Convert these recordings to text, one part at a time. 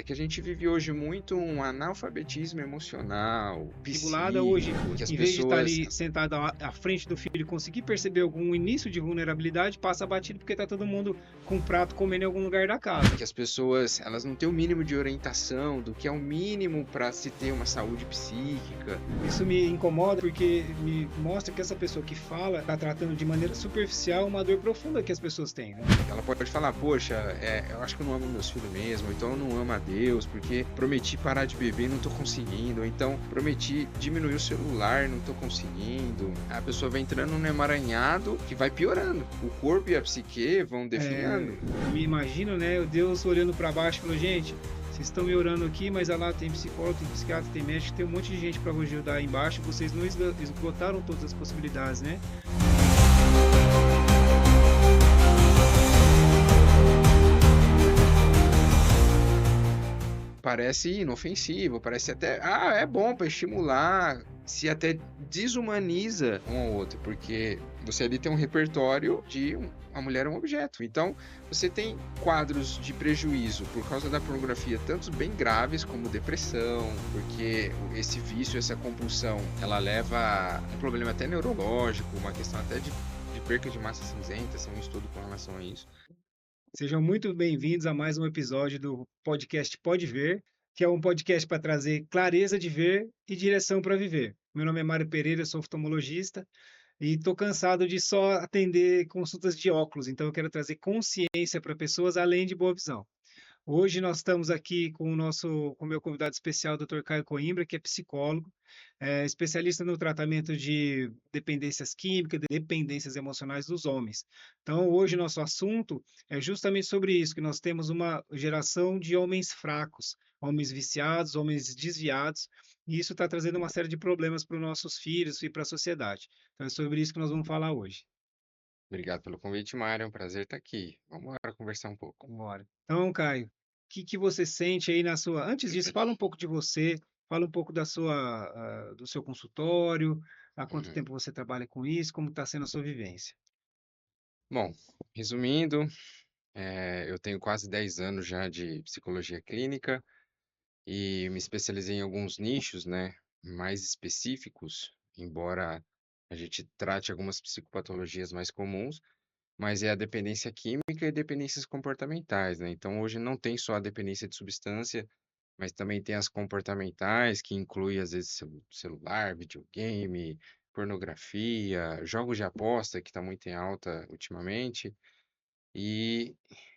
que a gente vive hoje muito um analfabetismo emocional, Discipulada hoje, psíquico, que as em vez de estar pessoas ali sentado à frente do filho e conseguir perceber algum início de vulnerabilidade, passa batido porque tá todo mundo com um prato comendo em algum lugar da casa. elas não têm o mínimo de orientação do que é o mínimo para se ter uma saúde psíquica. Isso me incomoda porque me mostra que essa pessoa que fala está tratando de maneira superficial uma dor profunda que as pessoas têm, né? Ela pode falar, poxa, eu acho que eu não amo meus filhos mesmo, ou então eu não amo a Deus, porque prometi parar de beber e não tô conseguindo, ou então prometi diminuir o celular, não tô conseguindo. A pessoa vai entrando num emaranhado que vai piorando. O corpo e a psique vão definhando. Me imagino, né, Deus olhando para baixo e falou, gente, vocês estão me orando aqui, mas lá tem psicólogo, tem psiquiatra, tem médico, tem um monte de gente para ajudar aí embaixo, vocês não esgotaram todas as possibilidades, né? Parece inofensivo, parece até, é bom para estimular, se até desumaniza um ao outro, porque você ali tem um repertório de a mulher é um objeto. Então, você tem quadros de prejuízo por causa da pornografia, tanto bem graves como depressão, porque esse vício, essa compulsão, ela leva a um problema até neurológico, uma questão até de perca de massa cinzenta, tem um estudo com relação a isso. Sejam muito bem-vindos a mais um episódio do podcast Pode Ver, que é um podcast para trazer clareza de ver e direção para viver. Meu nome é Mário Pereira, sou oftalmologista e estou cansado de só atender consultas de óculos, então eu quero trazer consciência para pessoas além de boa visão. Hoje nós estamos aqui com o meu convidado especial, Dr. Caio Coimbra, que é psicólogo, especialista no tratamento de dependências químicas, dependências emocionais dos homens. Então, hoje nosso assunto é justamente sobre isso, que nós temos uma geração de homens fracos, homens viciados, homens desviados, e isso está trazendo uma série de problemas para os nossos filhos e para a sociedade. Então, é sobre isso que nós vamos falar hoje. Obrigado pelo convite, Mário, é um prazer estar aqui. Vamos lá conversar um pouco. Bora. Então, Caio, o que que você sente aí na sua. Antes disso, fala um pouco de você, fala um pouco do seu consultório, há quanto Uhum. tempo você trabalha com isso, como está sendo a sua vivência. Bom, resumindo, eu tenho quase 10 anos já de psicologia clínica e me especializei em alguns nichos, né, mais específicos, embora a gente trate algumas psicopatologias mais comuns, mas é a dependência química e dependências comportamentais, né? Então hoje não tem só a dependência de substância, mas também tem as comportamentais, que inclui às vezes celular, videogame, pornografia, jogos de aposta, que está muito em alta ultimamente. E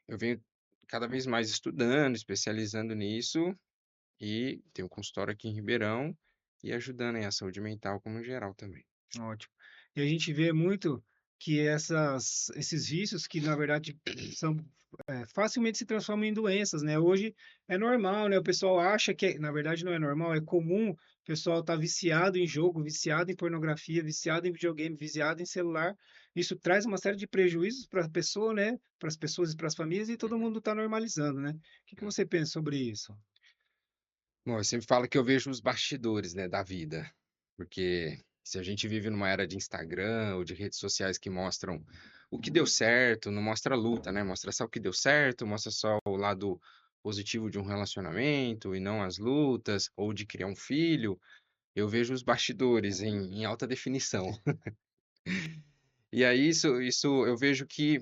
eu venho cada vez mais estudando, especializando nisso, e tenho um consultório aqui em Ribeirão e ajudando em a saúde mental como geral também. Ótimo. E a gente vê muito que esses vícios, que na verdade são facilmente se transformam em doenças, né? Hoje é normal, né? O pessoal acha que, na verdade, não é normal, é comum. O pessoal tá viciado em jogo, viciado em pornografia, viciado em videogame, viciado em celular. Isso traz uma série de prejuízos para a pessoa, né? Para as pessoas e para as famílias, e todo Uhum, mundo está normalizando, né? O que que uhum. você pensa sobre isso? Bom, eu sempre falo que eu vejo os bastidores, né, da vida, porque se a gente vive numa era de Instagram ou de redes sociais que mostram o que deu certo, não mostra a luta, né? Mostra só o que deu certo, mostra só o lado positivo de um relacionamento e não as lutas, ou de criar um filho. Eu vejo os bastidores em alta definição. E aí isso eu vejo que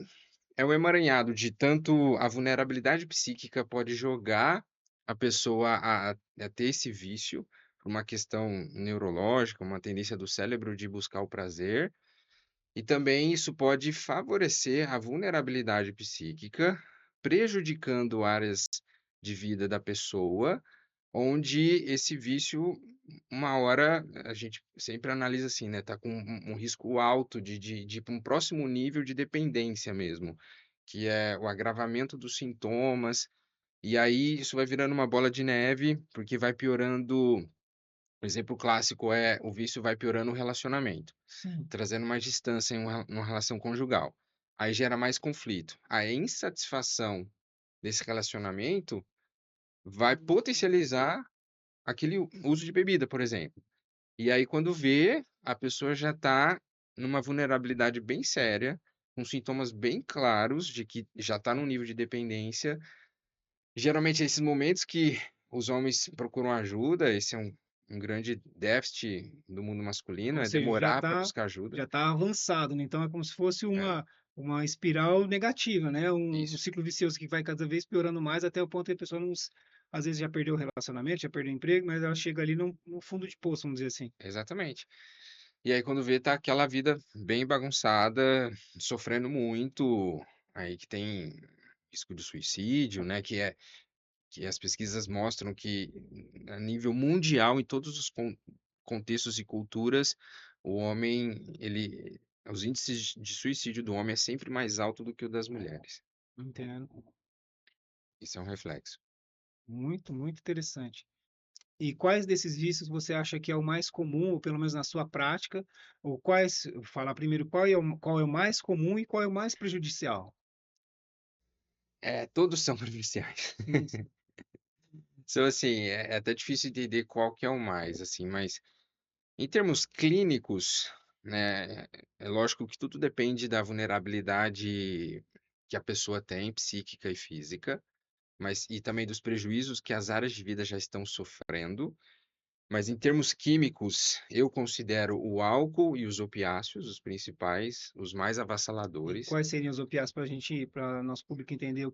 é o emaranhado de tanto a vulnerabilidade psíquica pode jogar a pessoa a ter esse vício, por uma questão neurológica, uma tendência do cérebro de buscar o prazer, e também isso pode favorecer a vulnerabilidade psíquica, prejudicando áreas de vida da pessoa, onde esse vício, uma hora, a gente sempre analisa assim, né, tá com um risco alto de ir para um próximo nível de dependência mesmo, que é o agravamento dos sintomas, e aí isso vai virando uma bola de neve, porque vai piorando. O exemplo clássico é o vício vai piorando o relacionamento, Sim. trazendo mais distância numa relação conjugal. Aí gera mais conflito. A insatisfação desse relacionamento vai potencializar aquele uso de bebida, por exemplo. E aí, quando vê, a pessoa já está numa vulnerabilidade bem séria, com sintomas bem claros de que já está num nível de dependência, Geralmente, esses momentos que os homens procuram ajuda, esse é um grande déficit do mundo masculino, Ou é seja, já demorar para está buscar ajuda. já está avançado, né, então é como se fosse É, uma espiral negativa, né, um isso, ciclo vicioso que vai cada vez piorando mais até o ponto que a pessoa não s às vezes já perdeu o relacionamento, já perdeu o emprego, mas ela chega ali no fundo de poço, vamos dizer assim. exatamente. E aí quando vê, tá aquela vida bem bagunçada, sofrendo muito, aí que tem risco de suicídio, né, que as pesquisas mostram que a nível mundial, em todos os contextos e culturas, o homem, os índices de suicídio do homem é sempre mais alto do que o das mulheres. Entendo. Isso é um reflexo. Muito, muito interessante. E quais desses vícios você acha que é o mais comum, ou pelo menos na sua prática, ou quais falar primeiro qual é o mais comum e qual é o mais prejudicial? É, todos são prejudiciais. Sim, sim. Então, assim, é até difícil entender qual que é o mais, assim, mas em termos clínicos, né, é lógico que tudo depende da vulnerabilidade que a pessoa tem, psíquica e física, mas e também dos prejuízos que as áreas de vida já estão sofrendo. Mas em termos químicos, eu considero o álcool e os opiáceos os principais, os mais E avassaladores. quais seriam os opiáceos para a gente, para nosso público entender o do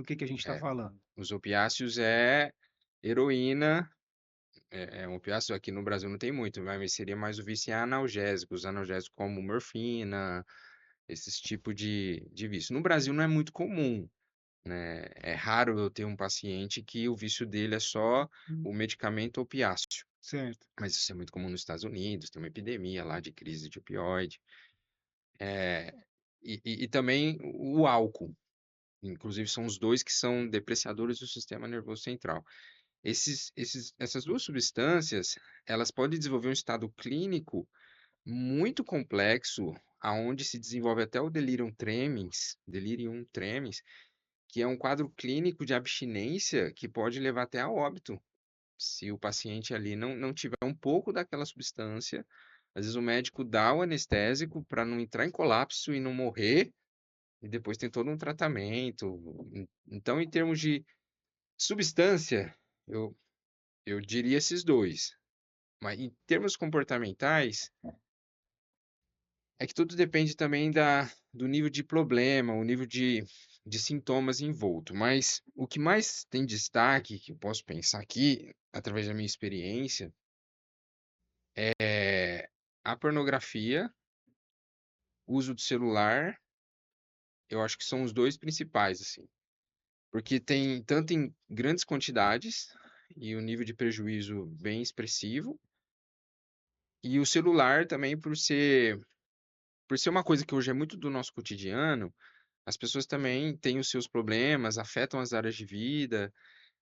que a gente está É, falando? os opiáceos é heroína, é um opiáceo aqui no Brasil não tem muito, mas seria mais o vício em analgésicos, analgésicos como morfina, esses tipos de vício. No Brasil não é muito comum, né? É raro eu ter um paciente que o vício dele é só Hum. o medicamento opiáceo. Certo. Mas isso é muito comum nos Estados Unidos, tem uma epidemia lá de crise de opioide. É, e também o álcool. Inclusive, são os dois que são depreciadores do sistema nervoso central. Essas duas substâncias, elas podem desenvolver um estado clínico muito complexo, aonde se desenvolve até o delirium tremens, que é um quadro clínico de abstinência que pode levar até a óbito. Se o paciente ali não tiver um pouco daquela substância, às vezes o médico dá o anestésico para não entrar em colapso e não morrer, e depois tem todo um tratamento. Então, em termos de substância, eu, eu diria esses dois. Mas em termos comportamentais, é que tudo depende também do nível de problema, o nível de sintomas envolto. Mas o que mais tem destaque, que eu posso pensar aqui, através da minha experiência, é a pornografia, o uso do celular, eu acho que são os dois principais, assim. Porque tem tanto em grandes quantidades e o nível de prejuízo bem expressivo, e o celular também por ser uma coisa que hoje é muito do nosso cotidiano, as pessoas também têm os seus problemas, afetam as áreas de vida,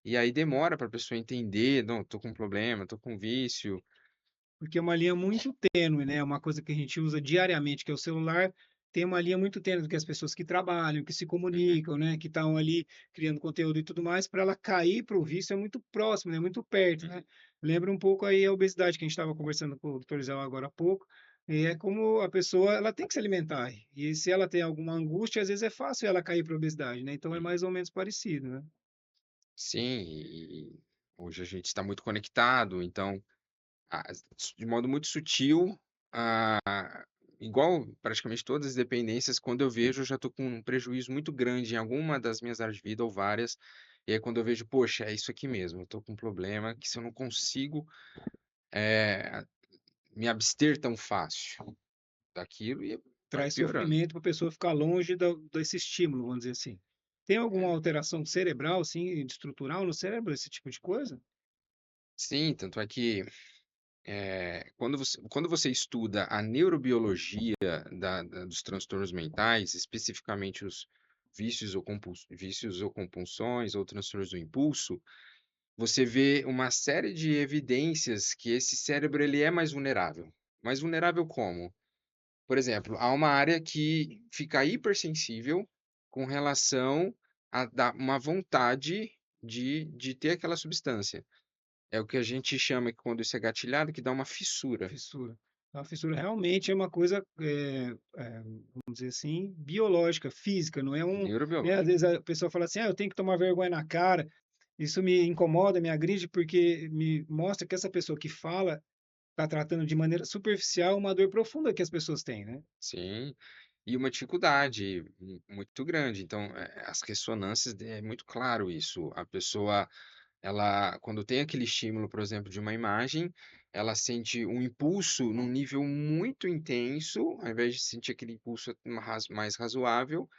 e aí demora para a pessoa entender, não, tô com um problema, tô com um vício. Porque é uma linha muito tênue, né, uma coisa que a gente usa diariamente, que é o celular, tem uma linha muito tênue do que as pessoas que trabalham, que se Uhum, comunicam, né, que estão ali criando conteúdo e tudo mais, para ela cair para o vício é muito próximo, né, muito perto, né. uhum. Lembra um pouco aí a obesidade que a gente estava conversando com o doutor Zé agora há pouco, é como a pessoa ela tem que se alimentar, e se ela tem alguma angústia, às vezes é fácil ela cair para a obesidade, né, então é Uhum. mais ou menos parecido, né. Sim, e hoje a gente está muito conectado, então, de modo muito sutil, igual praticamente todas as dependências, quando eu vejo, eu já estou com um prejuízo muito grande em alguma das minhas áreas de vida ou várias. E aí, quando eu vejo, poxa, é isso aqui mesmo, eu estou com um problema que se eu não consigo eh, me abster tão fácil daquilo, e vai Traz piorando. sofrimento para a pessoa ficar longe desse estímulo, vamos dizer assim. Tem alguma É. alteração cerebral, assim, estrutural no cérebro, esse tipo de coisa? Sim, tanto é que quando você estuda a neurobiologia dos transtornos mentais, especificamente os vícios ou compulsões ou transtornos do impulso, você vê uma série de evidências que esse cérebro ele é mais vulnerável. Mais vulnerável como? Por exemplo, há uma área que fica hipersensível com relação a dar uma vontade de ter aquela substância. É o que a gente chama, que quando isso é gatilhado, que dá uma fissura. Fissura. A fissura realmente é uma coisa, vamos dizer assim, biológica, física, não é né, às Neurobiológico. vezes a pessoa fala assim: "Ah, eu tenho que tomar vergonha na cara". Isso me incomoda, me agride, porque me mostra que essa pessoa que fala está tratando de maneira superficial uma dor profunda que as pessoas têm, né. Sim. E uma dificuldade muito grande. Então, as ressonâncias, é muito claro isso. A pessoa, ela, quando tem aquele estímulo, por exemplo, de uma imagem, ela sente um impulso num nível muito intenso, ao invés de sentir aquele impulso mais razoável,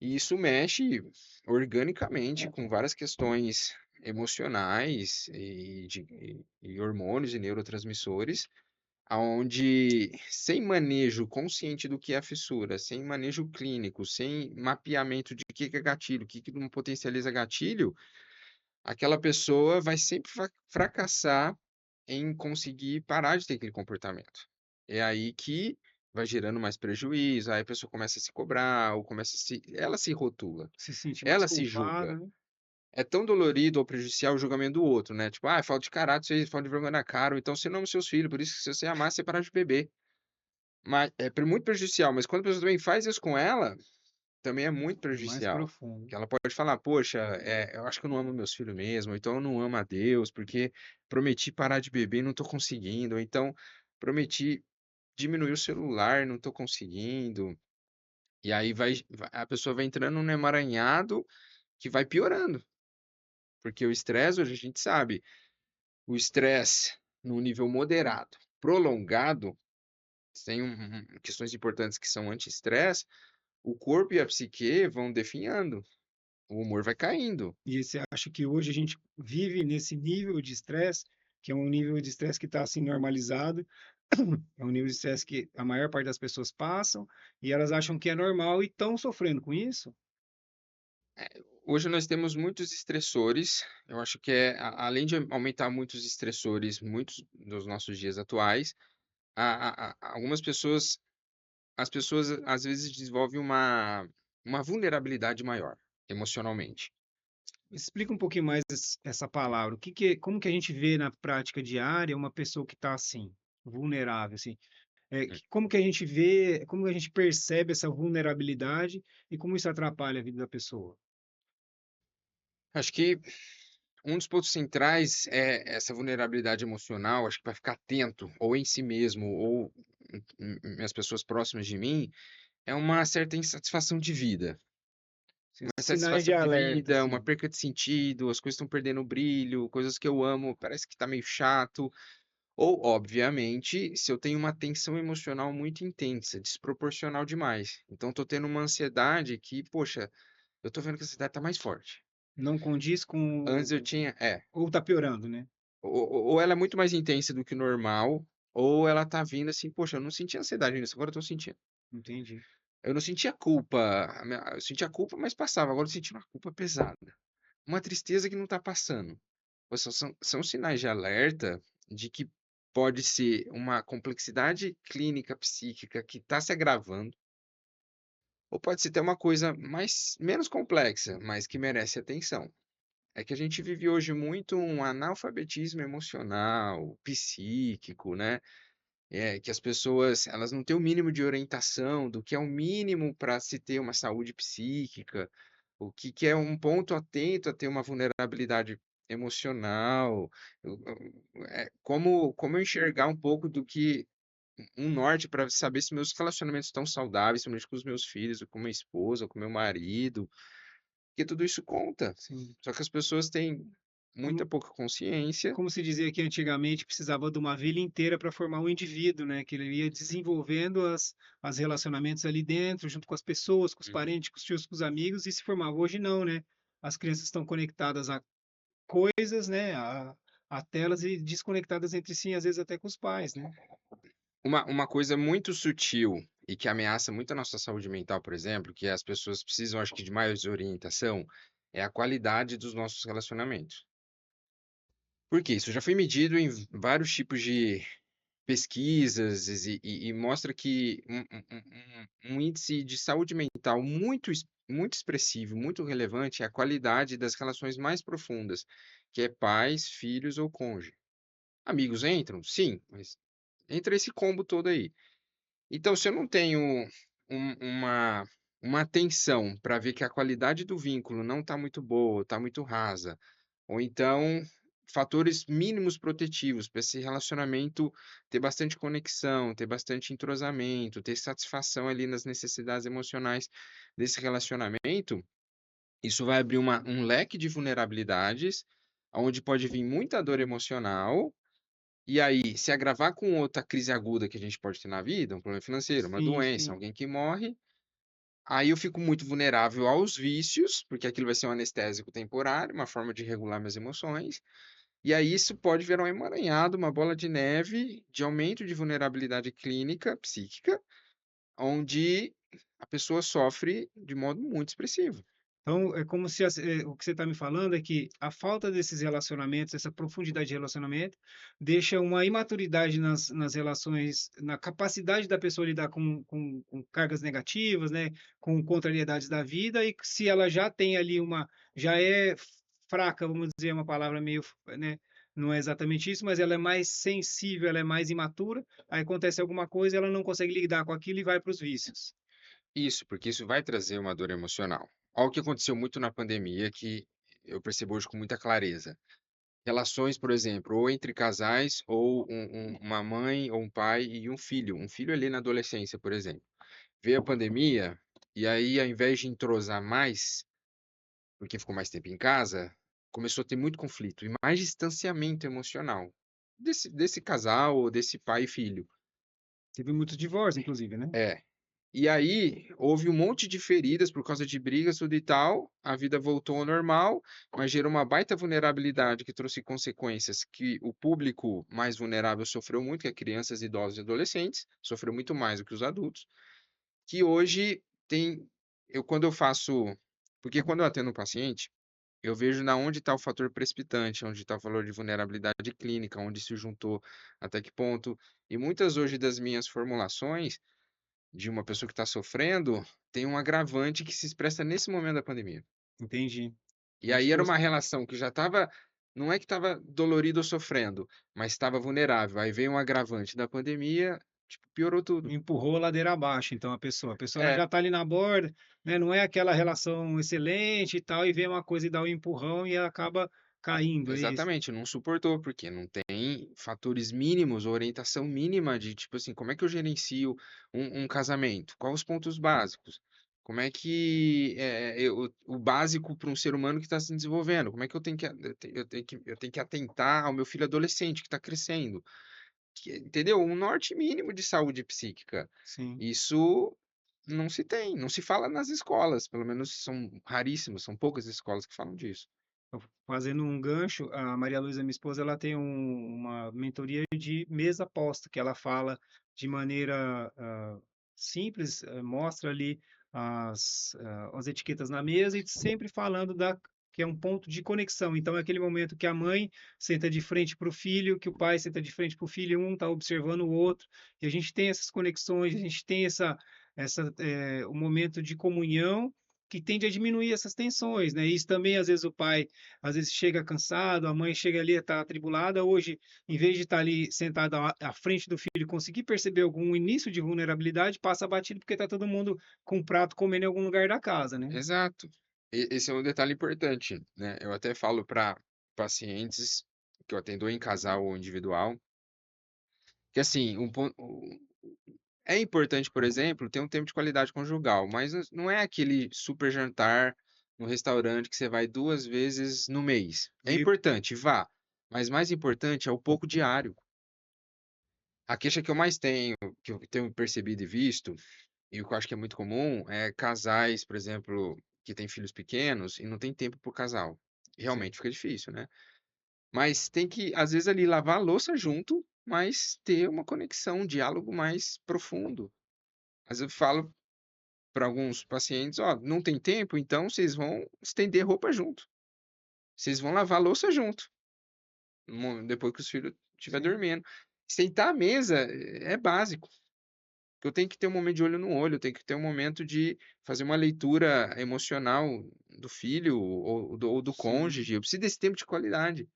e isso mexe organicamente com várias questões emocionais e hormônios e neurotransmissores, aonde sem manejo consciente do que é a fissura, sem manejo clínico, sem mapeamento de que é gatilho, o que que não potencializa gatilho, aquela pessoa vai sempre fracassar em conseguir parar de ter aquele comportamento. É aí que vai gerando mais prejuízo, aí a pessoa começa a se cobrar, ou começa a se ela se rotula, Se sentir mais ela se culpada, julga. né. É tão dolorido ou prejudicial o julgamento do outro, né, tipo: "Ah, é falta de caráter, você falta de vergonha na cara", ou então: "Você não ama seus filhos, por isso que se você amasse, você parar de beber". Mas é muito prejudicial, mas quando a pessoa também faz isso com ela, também é muito É mais prejudicial. profundo. Que ela pode falar: "Poxa, eu acho que eu não amo meus filhos mesmo", ou então: "Eu não amo a Deus, porque prometi parar de beber e não estou conseguindo", ou então: "Prometi diminuir o celular, não estou conseguindo". E aí a pessoa vai entrando num emaranhado que vai piorando, porque o estresse hoje a gente sabe, o estresse num nível moderado, prolongado, tem questões importantes que são anti-estresse, o corpo e a psique vão definhando, o humor vai caindo. E você acha que hoje a gente vive nesse nível de estresse, que é um nível de estresse que está, assim, normalizado, é um nível de estresse que a maior parte das pessoas passam, e elas acham que é normal e estão sofrendo com isso? Hoje nós temos muitos estressores, eu acho que além de aumentar muitos estressores, muitos dos nossos dias atuais, algumas pessoas, as pessoas às vezes desenvolvem uma vulnerabilidade maior, emocionalmente. Explica um pouquinho mais essa palavra, como que a gente vê na prática diária uma pessoa que está assim, vulnerável, assim? Como que a gente vê, como a gente percebe essa vulnerabilidade e como isso atrapalha a vida da pessoa? Acho que um dos pontos centrais é essa vulnerabilidade emocional, acho que para ficar atento, ou em si mesmo, ou as pessoas próximas de mim, é uma certa insatisfação de vida. Assim, Uma sinais de insatisfação de alerta, vida, uma assim. perca de sentido, as coisas estão perdendo o brilho, coisas que eu amo, parece que tá meio chato. Ou, obviamente, se eu tenho uma tensão emocional muito intensa, desproporcional demais. Então, tô tendo uma ansiedade que, poxa, eu tô vendo que a ansiedade tá mais forte. Não condiz Antes eu com tinha, ou tá piorando, né? ou ela é muito mais intensa do que o normal, ou ela tá vindo assim, poxa, eu não sentia ansiedade nisso, agora eu tô sentindo. Entendi. Eu não sentia culpa, eu sentia culpa, mas passava, agora eu senti uma culpa pesada. Uma tristeza que não tá passando. Pô, são sinais de alerta de que pode ser uma complexidade clínica psíquica que está se agravando, ou pode ser até uma coisa menos complexa, mas que merece atenção. É que a gente vive hoje muito um analfabetismo emocional, psíquico, né? Que as pessoas, elas não têm o mínimo de orientação do que é o mínimo para se ter uma saúde psíquica, o que que é um ponto atento a ter uma vulnerabilidade emocional, como eu enxergar um pouco do que um norte para saber se meus relacionamentos estão saudáveis, principalmente com os meus filhos, ou com minha esposa, ou com meu marido, porque tudo isso conta. Sim. Só que as pessoas têm muita Como pouca consciência. como se dizia que antigamente precisava de uma vila inteira para formar um indivíduo, né, que ele ia desenvolvendo as relacionamentos ali dentro, junto com as pessoas, com os Uhum. parentes, com os tios, com os amigos, e se formava. Hoje não, né? As crianças estão conectadas a coisas, né, a telas e desconectadas entre si, às vezes até com os pais, né? Uma coisa muito sutil e que ameaça muito a nossa saúde mental, por exemplo, que as pessoas precisam, acho que, de mais orientação, é a qualidade dos nossos relacionamentos. Por quê? Isso já foi medido em vários tipos de pesquisas e mostra que um índice de saúde mental muito expressivo, muito relevante é a qualidade das relações mais profundas, que é pais, filhos ou cônjuge. Amigos entram? Sim, mas entra esse combo todo aí. Então, se eu não tenho uma atenção para ver que a qualidade do vínculo não está muito boa, está muito rasa, ou então fatores mínimos protetivos para esse relacionamento ter bastante conexão, ter bastante entrosamento, ter satisfação ali nas necessidades emocionais desse relacionamento, isso vai abrir um leque de vulnerabilidades, onde pode vir muita dor emocional, e aí se agravar com outra crise aguda que a gente pode ter na vida, um problema financeiro, uma Sim, doença, sim. alguém que morre, aí eu fico muito vulnerável aos vícios, porque aquilo vai ser um anestésico temporário, uma forma de regular minhas emoções, e aí isso pode virar um emaranhado, uma bola de neve de aumento de vulnerabilidade clínica, psíquica, onde a pessoa sofre de modo muito expressivo. Então, é como se o que você está me falando é que a falta desses relacionamentos, essa profundidade de relacionamento, deixa uma imaturidade nas relações, na capacidade da pessoa lidar com cargas negativas, né, com contrariedades da vida, e que se ela já tem ali já é fraca, vamos dizer, uma palavra meio, né, não é exatamente isso, mas ela é mais sensível, ela é mais imatura, aí acontece alguma coisa, ela não consegue lidar com aquilo e vai para os vícios. Isso, porque isso vai trazer uma dor emocional. Olha o que aconteceu muito na pandemia, que eu percebo hoje com muita clareza. Relações, por exemplo, ou entre casais, ou uma mãe ou um pai e um filho ali na adolescência, por exemplo. Veio a pandemia, e aí, ao invés de entrosar mais, porque ficou mais tempo em casa, começou a ter muito conflito e mais distanciamento emocional desse casal ou desse pai e filho. Teve muitos divórcios, inclusive, né? É. E aí, houve um monte de feridas por causa de brigas, tudo e tal, a vida voltou ao normal, mas gerou uma baita vulnerabilidade que trouxe consequências que o público mais vulnerável sofreu muito, que é crianças, idosos e adolescentes, sofreu muito mais do que os adultos, que hoje tem quando eu faço porque quando eu atendo um paciente, eu vejo na onde está o fator precipitante, onde está o valor de vulnerabilidade clínica, onde se juntou, até que ponto. E muitas hoje das minhas formulações de uma pessoa que está sofrendo, tem um agravante que se expressa nesse momento da pandemia. Entendi. E Como se aí era uma fosse relação que já estava não é que estava dolorido ou sofrendo, mas estava vulnerável. Aí veio um agravante da pandemia, tipo, piorou tudo. empurrou a ladeira abaixo, então a pessoa ela É, já está ali na borda, né, não é aquela relação excelente e tal, e vem uma coisa e dá um empurrão e ela acaba caindo, é isso? exatamente, não suportou, porque não tem fatores mínimos, orientação mínima de, tipo assim, como é que eu gerencio um casamento? Quais os pontos básicos? Como é que o básico para um ser humano que está se desenvolvendo? Como é que eu tenho que, eu tenho que atentar ao meu filho adolescente que está crescendo? Entendeu? Um norte mínimo de saúde psíquica. Sim. Isso não se tem, não se fala nas escolas, pelo menos são raríssimas, são poucas escolas que falam disso. Então, fazendo um gancho, a Maria Luísa, minha esposa, ela tem uma mentoria de mesa posta, que ela fala de maneira simples, mostra ali as etiquetas na mesa e sempre falando que é um ponto de conexão. Então, é aquele momento que a mãe senta de frente para o filho, que o pai senta de frente para o filho, um está observando o outro, e a gente tem essas conexões, a gente tem o momento de comunhão que tende a diminuir essas tensões, né? Isso também, às vezes, o pai às vezes chega cansado, a mãe chega ali, está atribulada. Hoje, em vez de estar ali sentada à frente do filho, conseguir perceber algum início de vulnerabilidade, passa batido porque está todo mundo com um prato comendo em algum lugar da casa, né? Exato. Esse é um detalhe importante, né? Eu até falo para pacientes que eu atendo em casal ou individual, que assim, é importante, por exemplo, ter um tempo de qualidade conjugal, mas não é aquele super jantar no restaurante que você vai 2 vezes no mês. É Meio importante, vá, mas mais importante é o pouco diário. A queixa que eu mais tenho, que eu tenho percebido e visto, e o que eu acho que é muito comum, é casais, por exemplo, que têm filhos pequenos e não tem tempo por casal. sim, Realmente fica difícil, né? Mas tem que, às vezes, ali lavar a louça junto, mas ter uma conexão, um diálogo mais profundo. Às vezes eu falo para alguns pacientes, ó, não tem tempo, então vocês vão estender roupa junto. Vocês vão lavar a louça junto, depois que os filhos estiver sim. dormindo. Sentar à mesa é básico. Eu tenho que ter um momento de olho no olho, eu tenho que ter um momento de fazer uma leitura emocional do filho ou do Sim. cônjuge. Eu preciso desse tempo de qualidade.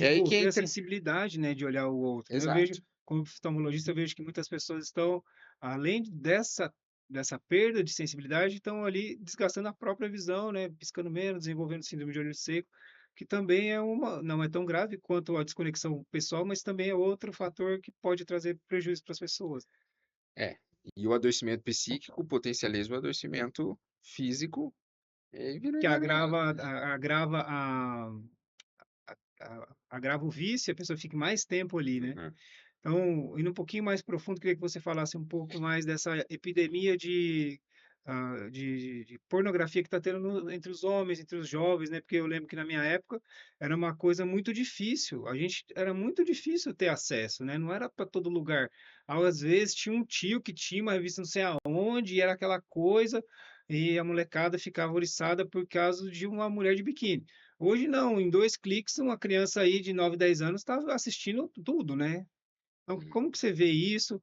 É aí que Desenvolver a entra. sensibilidade, né, de olhar o outro, né? Eu vejo Exato. como oftalmologista, eu vejo que muitas pessoas estão, além dessa perda de sensibilidade, estão ali desgastando a própria visão, né, piscando menos, desenvolvendo síndrome de olho seco, que também não é tão grave quanto a desconexão pessoal, mas também é outro fator que pode trazer prejuízo para as pessoas, É. E o adoecimento psíquico potencializa o adoecimento físico e vira que inevitable. agrava o vício, a pessoa fica mais tempo ali, né? Uhum. Então, indo um pouquinho mais profundo, queria que você falasse um pouco mais dessa epidemia de pornografia que está tendo entre os homens, entre os jovens, né? Porque eu lembro que na minha época era uma coisa muito difícil. Era muito difícil ter acesso, né? Não era para todo lugar. Às vezes tinha um tio que tinha uma revista não sei aonde, e era aquela coisa, e a molecada ficava oriçada por causa de uma mulher de biquíni. Hoje não, em 2 cliques, uma criança aí de 9, 10 anos está assistindo tudo, né? Então, Uhum. como que você vê isso?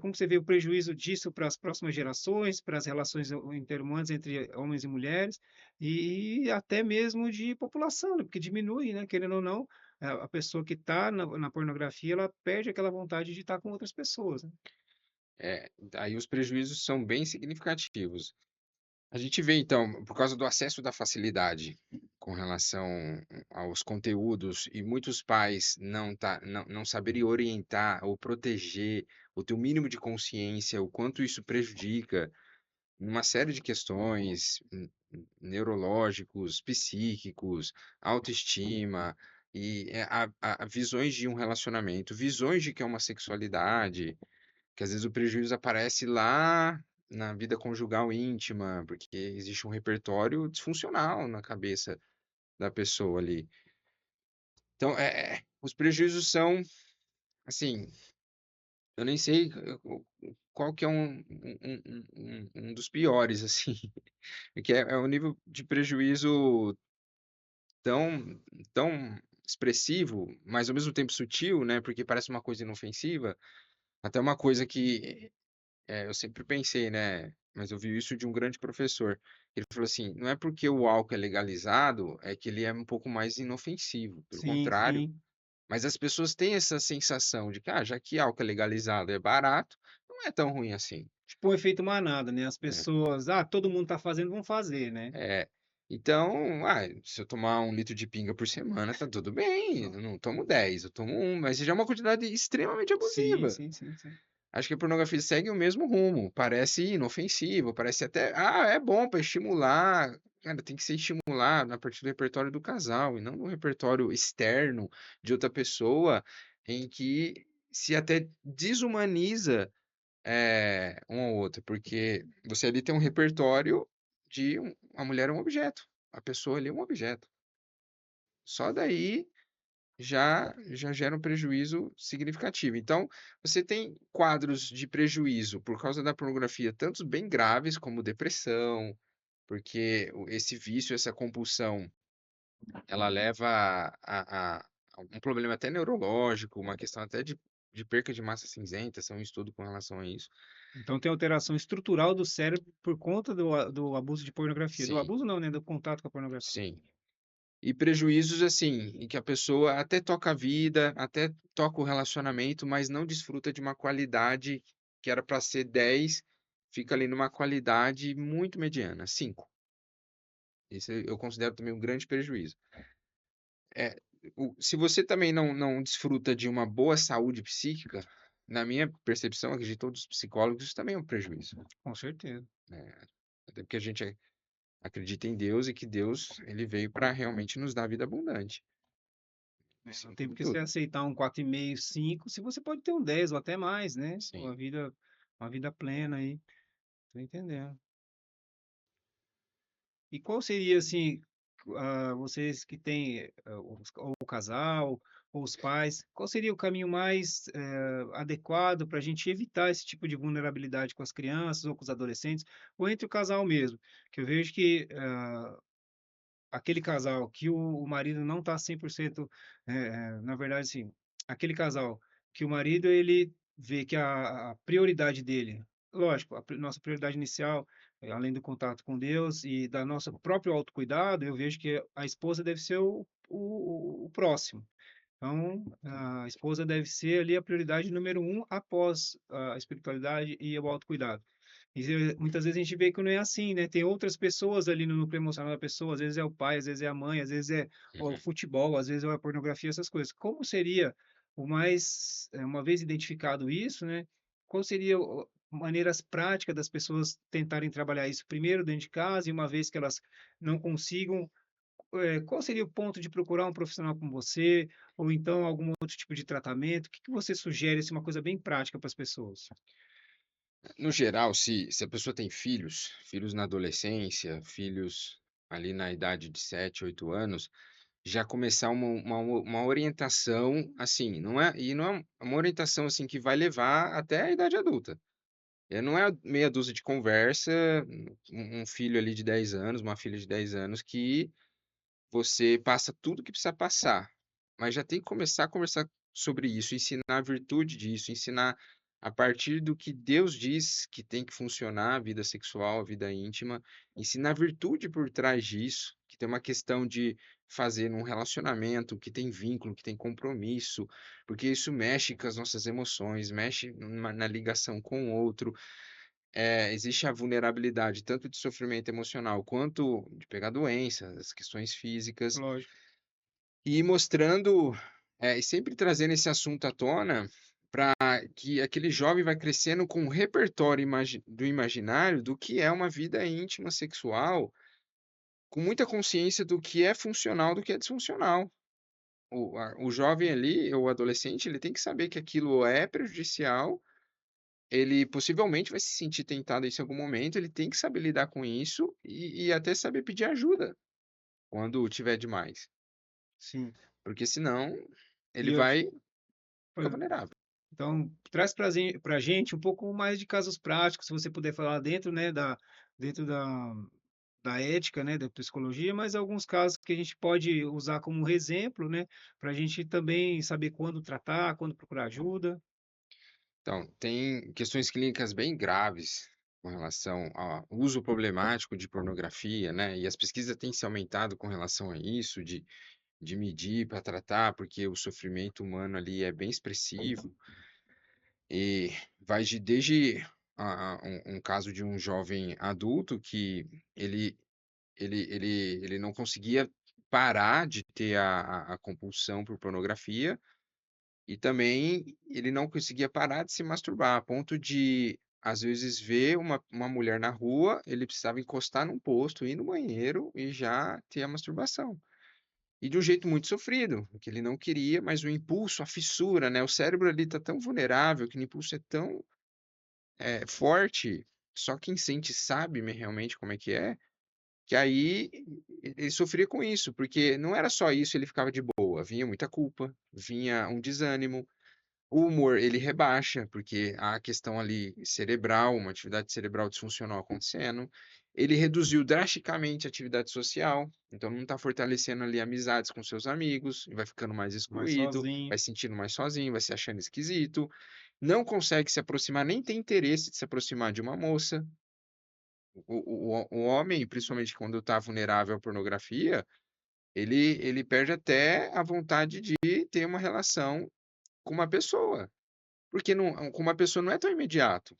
Como que você vê o prejuízo disso para as próximas gerações, para as relações interhumanas entre homens e mulheres, e até mesmo de população, né? Porque diminui, né? Querendo ou não, a pessoa que está na pornografia, ela perde aquela vontade de estar com outras pessoas, né? É, aí os prejuízos são bem significativos. A gente vê então, por causa do acesso da facilidade com relação aos conteúdos e muitos pais não saberem orientar ou proteger, ou ter o mínimo de consciência, o quanto isso prejudica uma série de questões neurológicos, psíquicos, autoestima e visões de um relacionamento, visões de que é uma sexualidade, que às vezes o prejuízo aparece lá na vida conjugal íntima, porque existe um repertório disfuncional na cabeça da pessoa ali. Então, os prejuízos são, assim, eu nem sei qual que é um dos piores, assim, que é um nível de prejuízo tão, tão expressivo, mas ao mesmo tempo sutil, né? Porque parece uma coisa inofensiva, até uma coisa que eu sempre pensei, né, mas eu vi isso de um grande professor. Ele falou assim: "Não é porque o álcool é legalizado, é que ele é um pouco mais inofensivo, pelo Sim, contrário, sim. mas as pessoas têm essa sensação de que, já que álcool é legalizado, é barato, não é tão ruim assim". Tipo um efeito manada, né? As É, pessoas, todo mundo está fazendo, vamos fazer, né? é. Então, se eu tomar 1 litro de pinga por semana, tá tudo bem, eu não tomo 10, eu tomo 1, mas já é uma quantidade extremamente Sim, abusiva. sim, sim, sim. Acho que a pornografia segue o mesmo rumo. Parece inofensivo, parece até, é bom para estimular. Cara, tem que ser estimulado a partir do repertório do casal e não do repertório externo de outra pessoa, em que se até desumaniza um ao outro, porque você ali tem um repertório de a mulher é um objeto, a pessoa ali é um objeto. Só daí já gera um prejuízo significativo. Então, você tem quadros de prejuízo por causa da pornografia, tanto bem graves como depressão, porque esse vício, essa compulsão, ela leva a um problema até neurológico, uma questão até de perca de massa cinzenta, são um estudo com relação a isso. Então tem alteração estrutural do cérebro por conta do abuso de pornografia. Do Sim, abuso não, né? Do contato com a pornografia. sim. E prejuízos, assim, em que a pessoa até toca a vida, até toca o relacionamento, mas não desfruta de uma qualidade que era para ser 10, fica ali numa qualidade muito mediana, 5. Isso eu considero também um grande prejuízo. É, se você também não desfruta de uma boa saúde psíquica, na minha percepção, acredito todos os psicólogos, isso também é um prejuízo, Com certeza. né? Até porque a gente acredita em Deus e que Deus ele veio para realmente nos dar vida abundante, Não assim tem como porque você tudo. aceitar um 4,5, 5, se você pode ter um 10 ou até mais, né? Sim. Uma vida plena aí. Tô entendendo. E qual seria, assim, vocês que têm ou o casal, ou os pais, qual seria o caminho mais adequado para a gente evitar esse tipo de vulnerabilidade com as crianças ou com os adolescentes, ou entre o casal mesmo? Que eu vejo que aquele casal que o marido não está 100%, na verdade, assim, aquele casal que o marido ele vê que a prioridade dele, lógico, nossa prioridade inicial, além do contato com Deus e da nosso próprio autocuidado, eu vejo que a esposa deve ser o próximo. Então, a esposa deve ser ali a prioridade número um após a espiritualidade e o autocuidado. E muitas vezes a gente vê que não é assim, né? Tem outras pessoas ali no núcleo emocional da pessoa, às vezes é o pai, às vezes é a mãe, às vezes é o Uhum. futebol, às vezes é a pornografia, essas coisas. Como seria o mais, uma vez identificado isso, né? Qual seria maneiras práticas das pessoas tentarem trabalhar isso primeiro dentro de casa e uma vez que elas não consigam, qual seria o ponto de procurar um profissional como você, ou então algum outro tipo de tratamento? O que que você sugere, assim, uma coisa bem prática para as pessoas? No geral, se a pessoa tem filhos na adolescência, filhos ali na idade de 7, 8 anos, já começar uma orientação, assim, não é uma orientação, assim, que vai levar até a idade adulta. Não é meia dúzia de conversa, um filho ali de 10 anos, uma filha de 10 anos que você passa tudo que precisa passar, mas já tem que começar a conversar sobre isso, ensinar a virtude disso, ensinar a partir do que Deus diz que tem que funcionar a vida sexual, a vida íntima, ensinar a virtude por trás disso, que tem uma questão de fazer num relacionamento, que tem vínculo, que tem compromisso, porque isso mexe com as nossas emoções, mexe na ligação com o outro. Existe a vulnerabilidade tanto de sofrimento emocional quanto de pegar doenças, as questões físicas. Lógico, E mostrando, e sempre trazendo esse assunto à tona, para que aquele jovem vai crescendo com um repertório do imaginário do que é uma vida íntima sexual, com muita consciência do que é funcional, do que é disfuncional. O jovem ali, ou o adolescente, ele tem que saber que aquilo é prejudicial, ele possivelmente vai se sentir tentado a isso em algum momento, ele tem que saber lidar com isso e até saber pedir ajuda quando tiver demais, sim. porque senão E ele eu vai ficar pois vulnerável. então, traz para a gente um pouco mais de casos práticos, se você puder falar dentro, né, dentro da ética, né, da psicologia, mas alguns casos que a gente pode usar como exemplo, né, para a gente também saber quando tratar, quando procurar ajuda. Então, tem questões clínicas bem graves com relação ao uso problemático de pornografia, né? E as pesquisas têm se aumentado com relação a isso, de medir para tratar, porque o sofrimento humano ali é bem expressivo e vai desde um caso de um jovem adulto que ele, ele não conseguia parar de ter a compulsão por pornografia. E também ele não conseguia parar de se masturbar, a ponto de, às vezes, ver uma mulher na rua, ele precisava encostar num posto, ir no banheiro e já ter a masturbação. E de um jeito muito sofrido, que ele não queria, mas o impulso, a fissura, né? O cérebro ali está tão vulnerável, que o impulso é tão forte, só quem sente sabe realmente como é, que aí ele sofria com isso, porque não era só isso, ele ficava de boa, vinha muita culpa, vinha um desânimo, o humor, ele rebaixa, porque há a questão ali cerebral, uma atividade cerebral disfuncional acontecendo. Ele reduziu drasticamente a atividade social, então não está fortalecendo ali amizades com seus amigos, e vai ficando mais Mas excluído, sozinho. vai se sentindo mais sozinho, vai se achando esquisito, não consegue se aproximar, nem tem interesse de se aproximar de uma moça. O homem, principalmente quando está vulnerável à pornografia, ele perde até a vontade de ter uma relação com uma pessoa. Porque não, com uma pessoa não é tão imediato.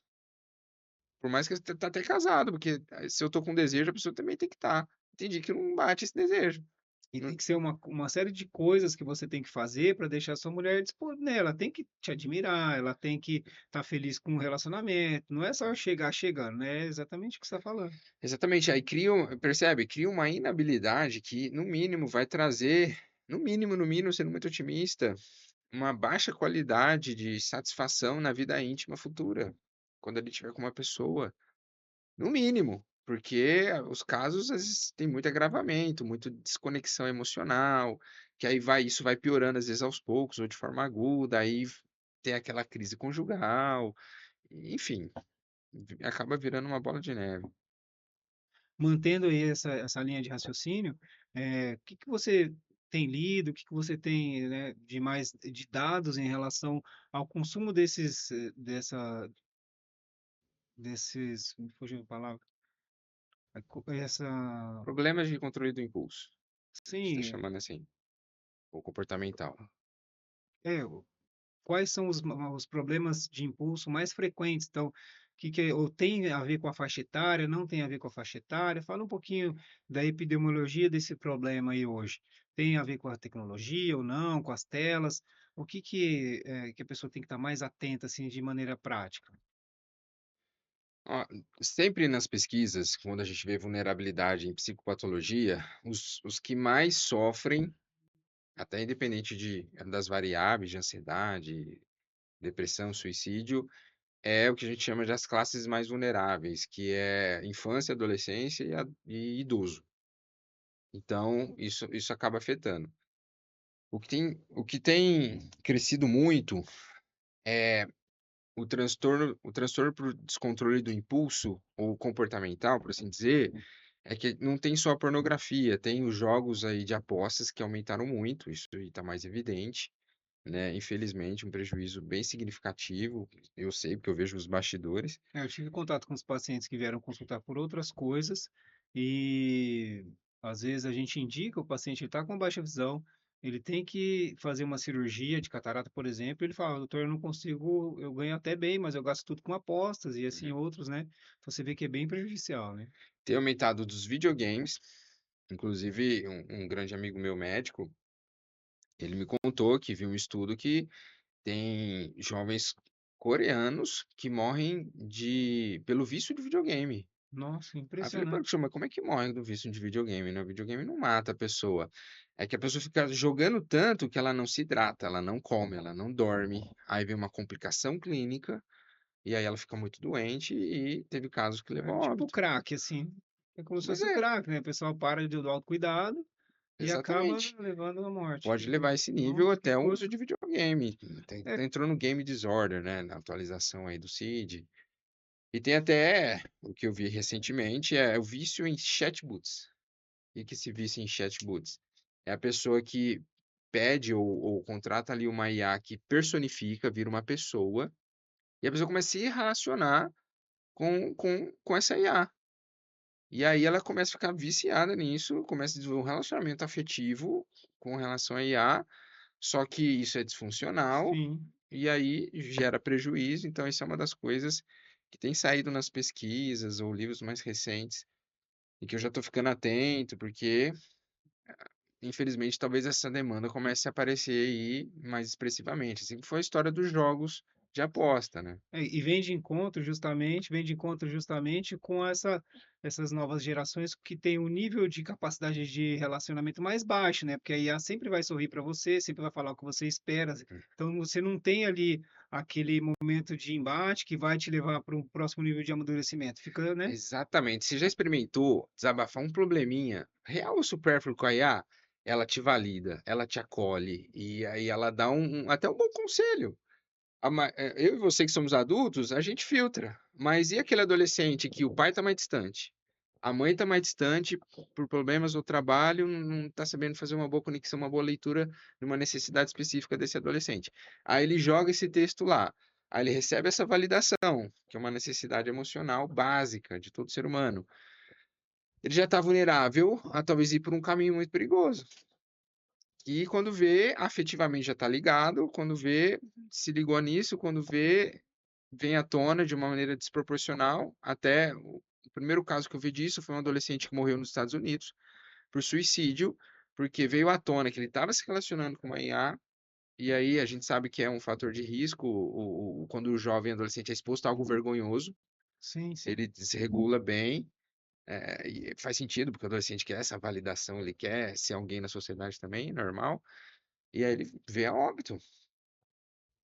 Por mais que você tá até casado, porque se eu tô com desejo, a pessoa também tem que estar. Entendi que não bate esse desejo. E Não- tem que ser uma série de coisas que você tem que fazer para deixar sua mulher disposta, né, ela tem que te admirar, ela tem que estar feliz com o relacionamento, não é só chegar chegando, né, é exatamente o que você está falando. Exatamente, aí percebe? Cria uma inabilidade que, no mínimo, vai trazer, no mínimo, sendo muito otimista, uma baixa qualidade de satisfação na vida íntima futura, quando ele estiver com uma pessoa. No mínimo, porque os casos às vezes têm muito agravamento, muito desconexão emocional, que aí isso vai piorando às vezes aos poucos ou de forma aguda, aí tem aquela crise conjugal, enfim, acaba virando uma bola de neve. Mantendo aí essa linha de raciocínio, o que que você tem lido, o que que você tem, né, de mais de dados em relação ao consumo me fugiu a palavra, essa Problemas de controle do impulso, a gente está sim, chamando assim, ou comportamental. É, quais são os problemas de impulso mais frequentes? Então, que é, ou tem a ver com a faixa etária, não tem a ver com a faixa etária? Fala um pouquinho da epidemiologia desse problema aí hoje. Tem a ver com a tecnologia ou não, com as telas? O que a pessoa tem que estar mais atenta, assim, de maneira prática? Ó, sempre nas pesquisas, quando a gente vê vulnerabilidade em psicopatologia, os que mais sofrem, até independente das variáveis de ansiedade, depressão, suicídio, é o que a gente chama de as classes mais vulneráveis, que é infância, adolescência e idoso. Então, isso acaba afetando. O que tem crescido muito é o transtorno por descontrole do impulso, ou comportamental, por assim dizer, é que não tem só a pornografia, tem os jogos aí de apostas que aumentaram muito, isso aí tá mais evidente, né? Infelizmente, um prejuízo bem significativo. Eu sei, porque eu vejo os bastidores. É, eu tive contato com os pacientes que vieram consultar por outras coisas e às vezes a gente indica o paciente está com baixa visão, ele tem que fazer uma cirurgia de catarata, por exemplo, ele fala, doutor, eu não consigo, eu ganho até bem, mas eu gasto tudo com apostas e assim outros, né? Então você vê que é bem prejudicial, né? Tem aumentado dos videogames, inclusive um grande amigo meu médico, ele me contou que viu um estudo que tem jovens coreanos que morrem pelo vício de videogame. Nossa, Aí eu falei: "Pô, impressionante. mas como é que morre do vício de videogame, né? O videogame não mata a pessoa. É que a pessoa fica jogando tanto que ela não se hidrata, ela não come, ela não dorme, aí vem uma complicação clínica, e aí ela fica muito doente e teve casos que levou É a tipo óbito". crack, assim. É como se Pois fosse o é, crack, né? O pessoal para do autocuidado e acaba exatamente. levando à morte. Pode levar esse nível Nossa, que até o coisa. uso de videogame. É, Entrou no game disorder, né, na atualização aí do CID. E tem até, o que eu vi recentemente, é o vício em chatbots. O que esse vício em chatbots? É a pessoa que pede ou contrata ali uma IA que personifica, vira uma pessoa, e a pessoa começa a se relacionar com essa IA. E aí ela começa a ficar viciada nisso, começa a desenvolver um relacionamento afetivo com relação à IA, só que isso é disfuncional, sim. e aí gera prejuízo. Então, isso é uma das coisas que tem saído nas pesquisas ou livros mais recentes, e que eu já estou ficando atento, porque, infelizmente, talvez essa demanda comece a aparecer aí mais expressivamente, assim que foi a história dos jogos de aposta, né? É, e vem de encontro justamente com essas novas gerações que têm um nível de capacidade de relacionamento mais baixo, né? Porque a IA sempre vai sorrir para você, sempre vai falar o que você espera. Então você não tem ali aquele momento de embate que vai te levar para um próximo nível de amadurecimento. Fica, né? Exatamente. Você já experimentou desabafar um probleminha real ou supérfluo com a IA? Ela te valida, ela te acolhe, e aí ela dá até um bom conselho. Eu e você que somos adultos, a gente filtra. Mas e aquele adolescente que o pai está mais distante, a mãe está mais distante por problemas no trabalho, não está sabendo fazer uma boa conexão, uma boa leitura de uma necessidade específica desse adolescente. Aí ele joga esse texto lá. Aí ele recebe essa validação, que é uma necessidade emocional básica de todo ser humano. Ele já está vulnerável a talvez ir por um caminho muito perigoso. E quando vê, afetivamente já está ligado, quando vê, se ligou nisso, quando vê, vem à tona de uma maneira desproporcional. Até o primeiro caso que eu vi disso foi um adolescente que morreu nos Estados Unidos por suicídio, porque veio à tona que ele estava se relacionando com uma IA, e aí a gente sabe que é um fator de risco quando o jovem adolescente é exposto a algo vergonhoso, Sim, sim. ele desregula bem, e faz sentido, porque o adolescente quer essa validação, ele quer ser alguém na sociedade também, normal, e aí ele vê a óbito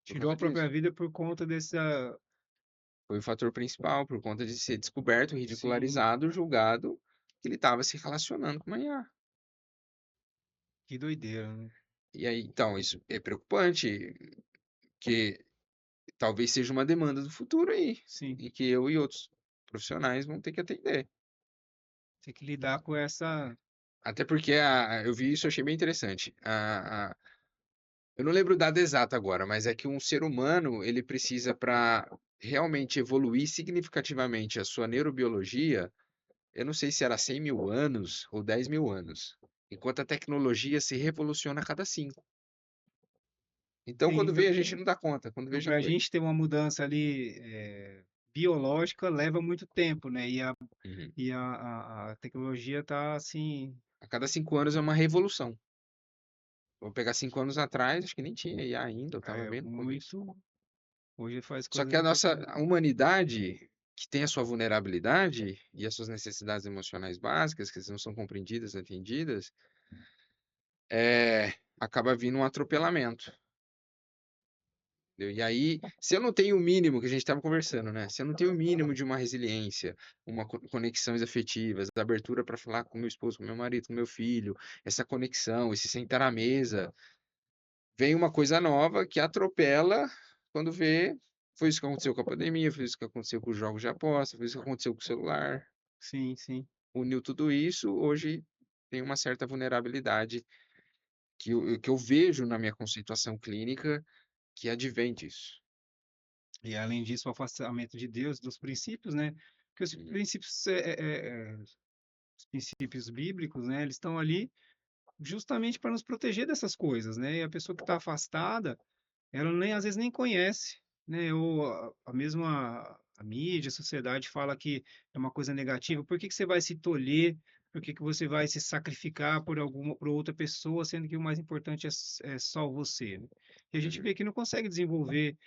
por Tirou causa a própria disso. vida por conta dessa. Foi o fator principal, por conta de ser descoberto, Sim, ridicularizado, julgado, que ele estava se relacionando com uma IA. que doideira, né? E aí, então, isso é preocupante, que talvez seja uma demanda do futuro aí, Sim. e que eu e outros profissionais vão ter que atender. Tem que lidar com essa. Até porque eu vi isso, eu achei bem interessante. Eu não lembro o dado exato agora, mas é que um ser humano, ele precisa, para realmente evoluir significativamente a sua neurobiologia, eu não sei se era 100.000 anos ou 10.000 anos, enquanto a tecnologia se revoluciona a cada 5. Então, Sim, quando vê, a gente não dá conta. Quando vê, então já para a foi. gente ter uma mudança ali biológica leva muito tempo, né? Uhum. A tecnologia está assim, A cada 5 anos é uma revolução. Vou pegar 5 anos atrás, acho que nem tinha IA ainda, eu tava bem no começo. muito. Hoje faz Só coisas que a nossa impressionantes. a humanidade, que tem a sua vulnerabilidade e as suas necessidades emocionais básicas, que não são compreendidas, atendidas, acaba vindo um atropelamento. Entendeu? E aí, se eu não tenho o mínimo que a gente estava conversando, né? Se eu não tenho o mínimo de uma resiliência, uma conexões afetivas, abertura para falar com meu esposo, com meu marido, com meu filho, essa conexão, esse sentar à mesa, vem uma coisa nova que atropela quando vê. Foi isso que aconteceu com a pandemia, foi isso que aconteceu com os jogos de aposta, foi isso que aconteceu com o celular. Sim, sim. Uniu tudo isso, hoje tem uma certa vulnerabilidade que eu vejo na minha conceituação clínica que advém disso. E além disso, o afastamento de Deus, dos princípios, né? Porque Uhum, os princípios bíblicos, né? Eles estão ali justamente para nos proteger dessas coisas, né? E a pessoa que está afastada, ela nem às vezes nem conhece, né? Ou a mesma a mídia, a sociedade fala que é uma coisa negativa. Por que que você vai se tolher? Por que que você vai se sacrificar por outra pessoa, sendo que o mais importante é só você, né? E a gente uhum, vê que não consegue desenvolver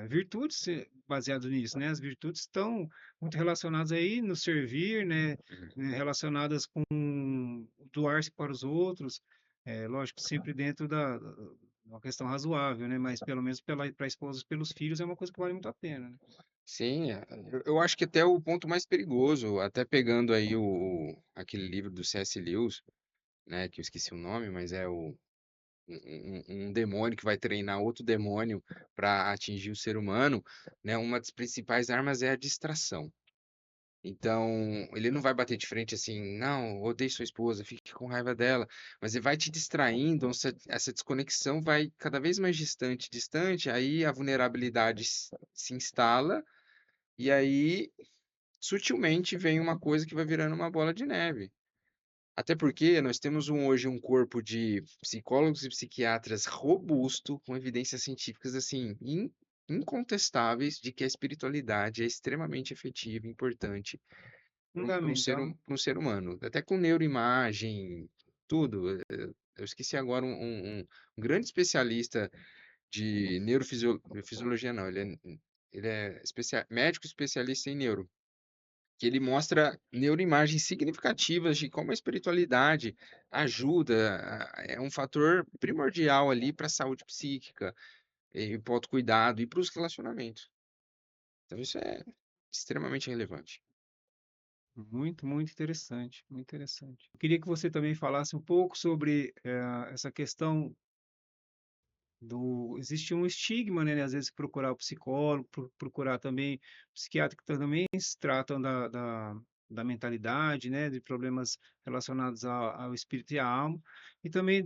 virtudes baseado nisso, né? As virtudes estão muito relacionadas aí no servir, né? uhum. Relacionadas com doar-se para os outros, lógico, sempre dentro uma questão razoável, né? Mas pelo menos para a esposa e pelos filhos é uma coisa que vale muito a pena, né? Sim, eu acho que até o ponto mais perigoso, até pegando aí aquele livro do C.S. Lewis, né, que eu esqueci o nome, mas é um demônio que vai treinar outro demônio para atingir o ser humano, né? Uma das principais armas é a distração. Então, ele não vai bater de frente assim, não, odeie sua esposa, fique com raiva dela, mas ele vai te distraindo, essa desconexão vai cada vez mais distante, distante, aí a vulnerabilidade se instala, e aí sutilmente vem uma coisa que vai virando uma bola de neve. Até porque nós temos hoje um corpo de psicólogos e psiquiatras robusto, com evidências científicas assim incontestáveis de que a espiritualidade é extremamente efetiva e importante Fundamental. para um ser humano. Até com neuroimagem, tudo. Eu esqueci agora um grande especialista de neurofisiologia, não, ele é médico especialista em neuro, que ele mostra neuroimagens significativas de como a espiritualidade ajuda, é um fator primordial ali para a saúde psíquica, e para o autocuidado e para os relacionamentos. Então isso é extremamente relevante. Muito, muito interessante, muito interessante. Eu queria que você também falasse um pouco sobre essa questão existe um estigma, né, às vezes procurar o psicólogo, procurar também psiquiatra que também se tratam da mentalidade, né, de problemas relacionados ao espírito e à alma, e também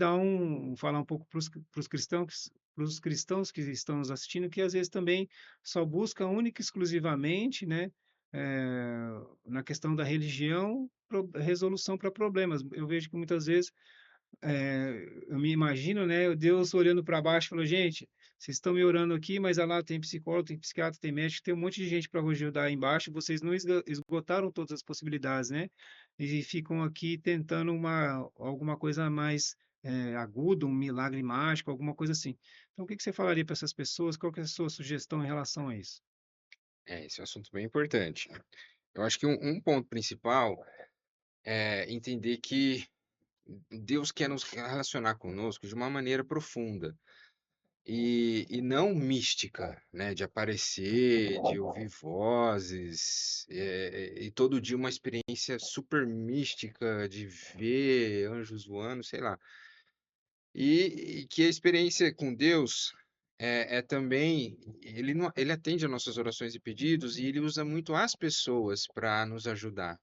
falar um pouco para os cristãos que estão nos assistindo, que às vezes também só buscam única e exclusivamente, né, na questão da religião, resolução para problemas. Eu vejo que muitas vezes eu me imagino, né, Deus olhando para baixo, falou, gente, vocês estão me orando aqui, mas lá tem psicólogo, tem psiquiatra, tem médico, tem um monte de gente para ajudar aí embaixo, vocês não esgotaram todas as possibilidades, né? E ficam aqui tentando alguma coisa mais aguda, um milagre mágico, alguma coisa assim. Então, o que que você falaria para essas pessoas? Qual que é a sua sugestão em relação a isso? Esse é um assunto bem importante. Eu acho que um ponto principal é entender que Deus quer nos relacionar conosco de uma maneira profunda e não mística, né? De aparecer, de ouvir vozes, e todo dia uma experiência super mística de ver anjos voando, sei lá. E que a experiência com Deus é também, ele atende às nossas orações e pedidos e ele usa muito as pessoas para nos ajudar.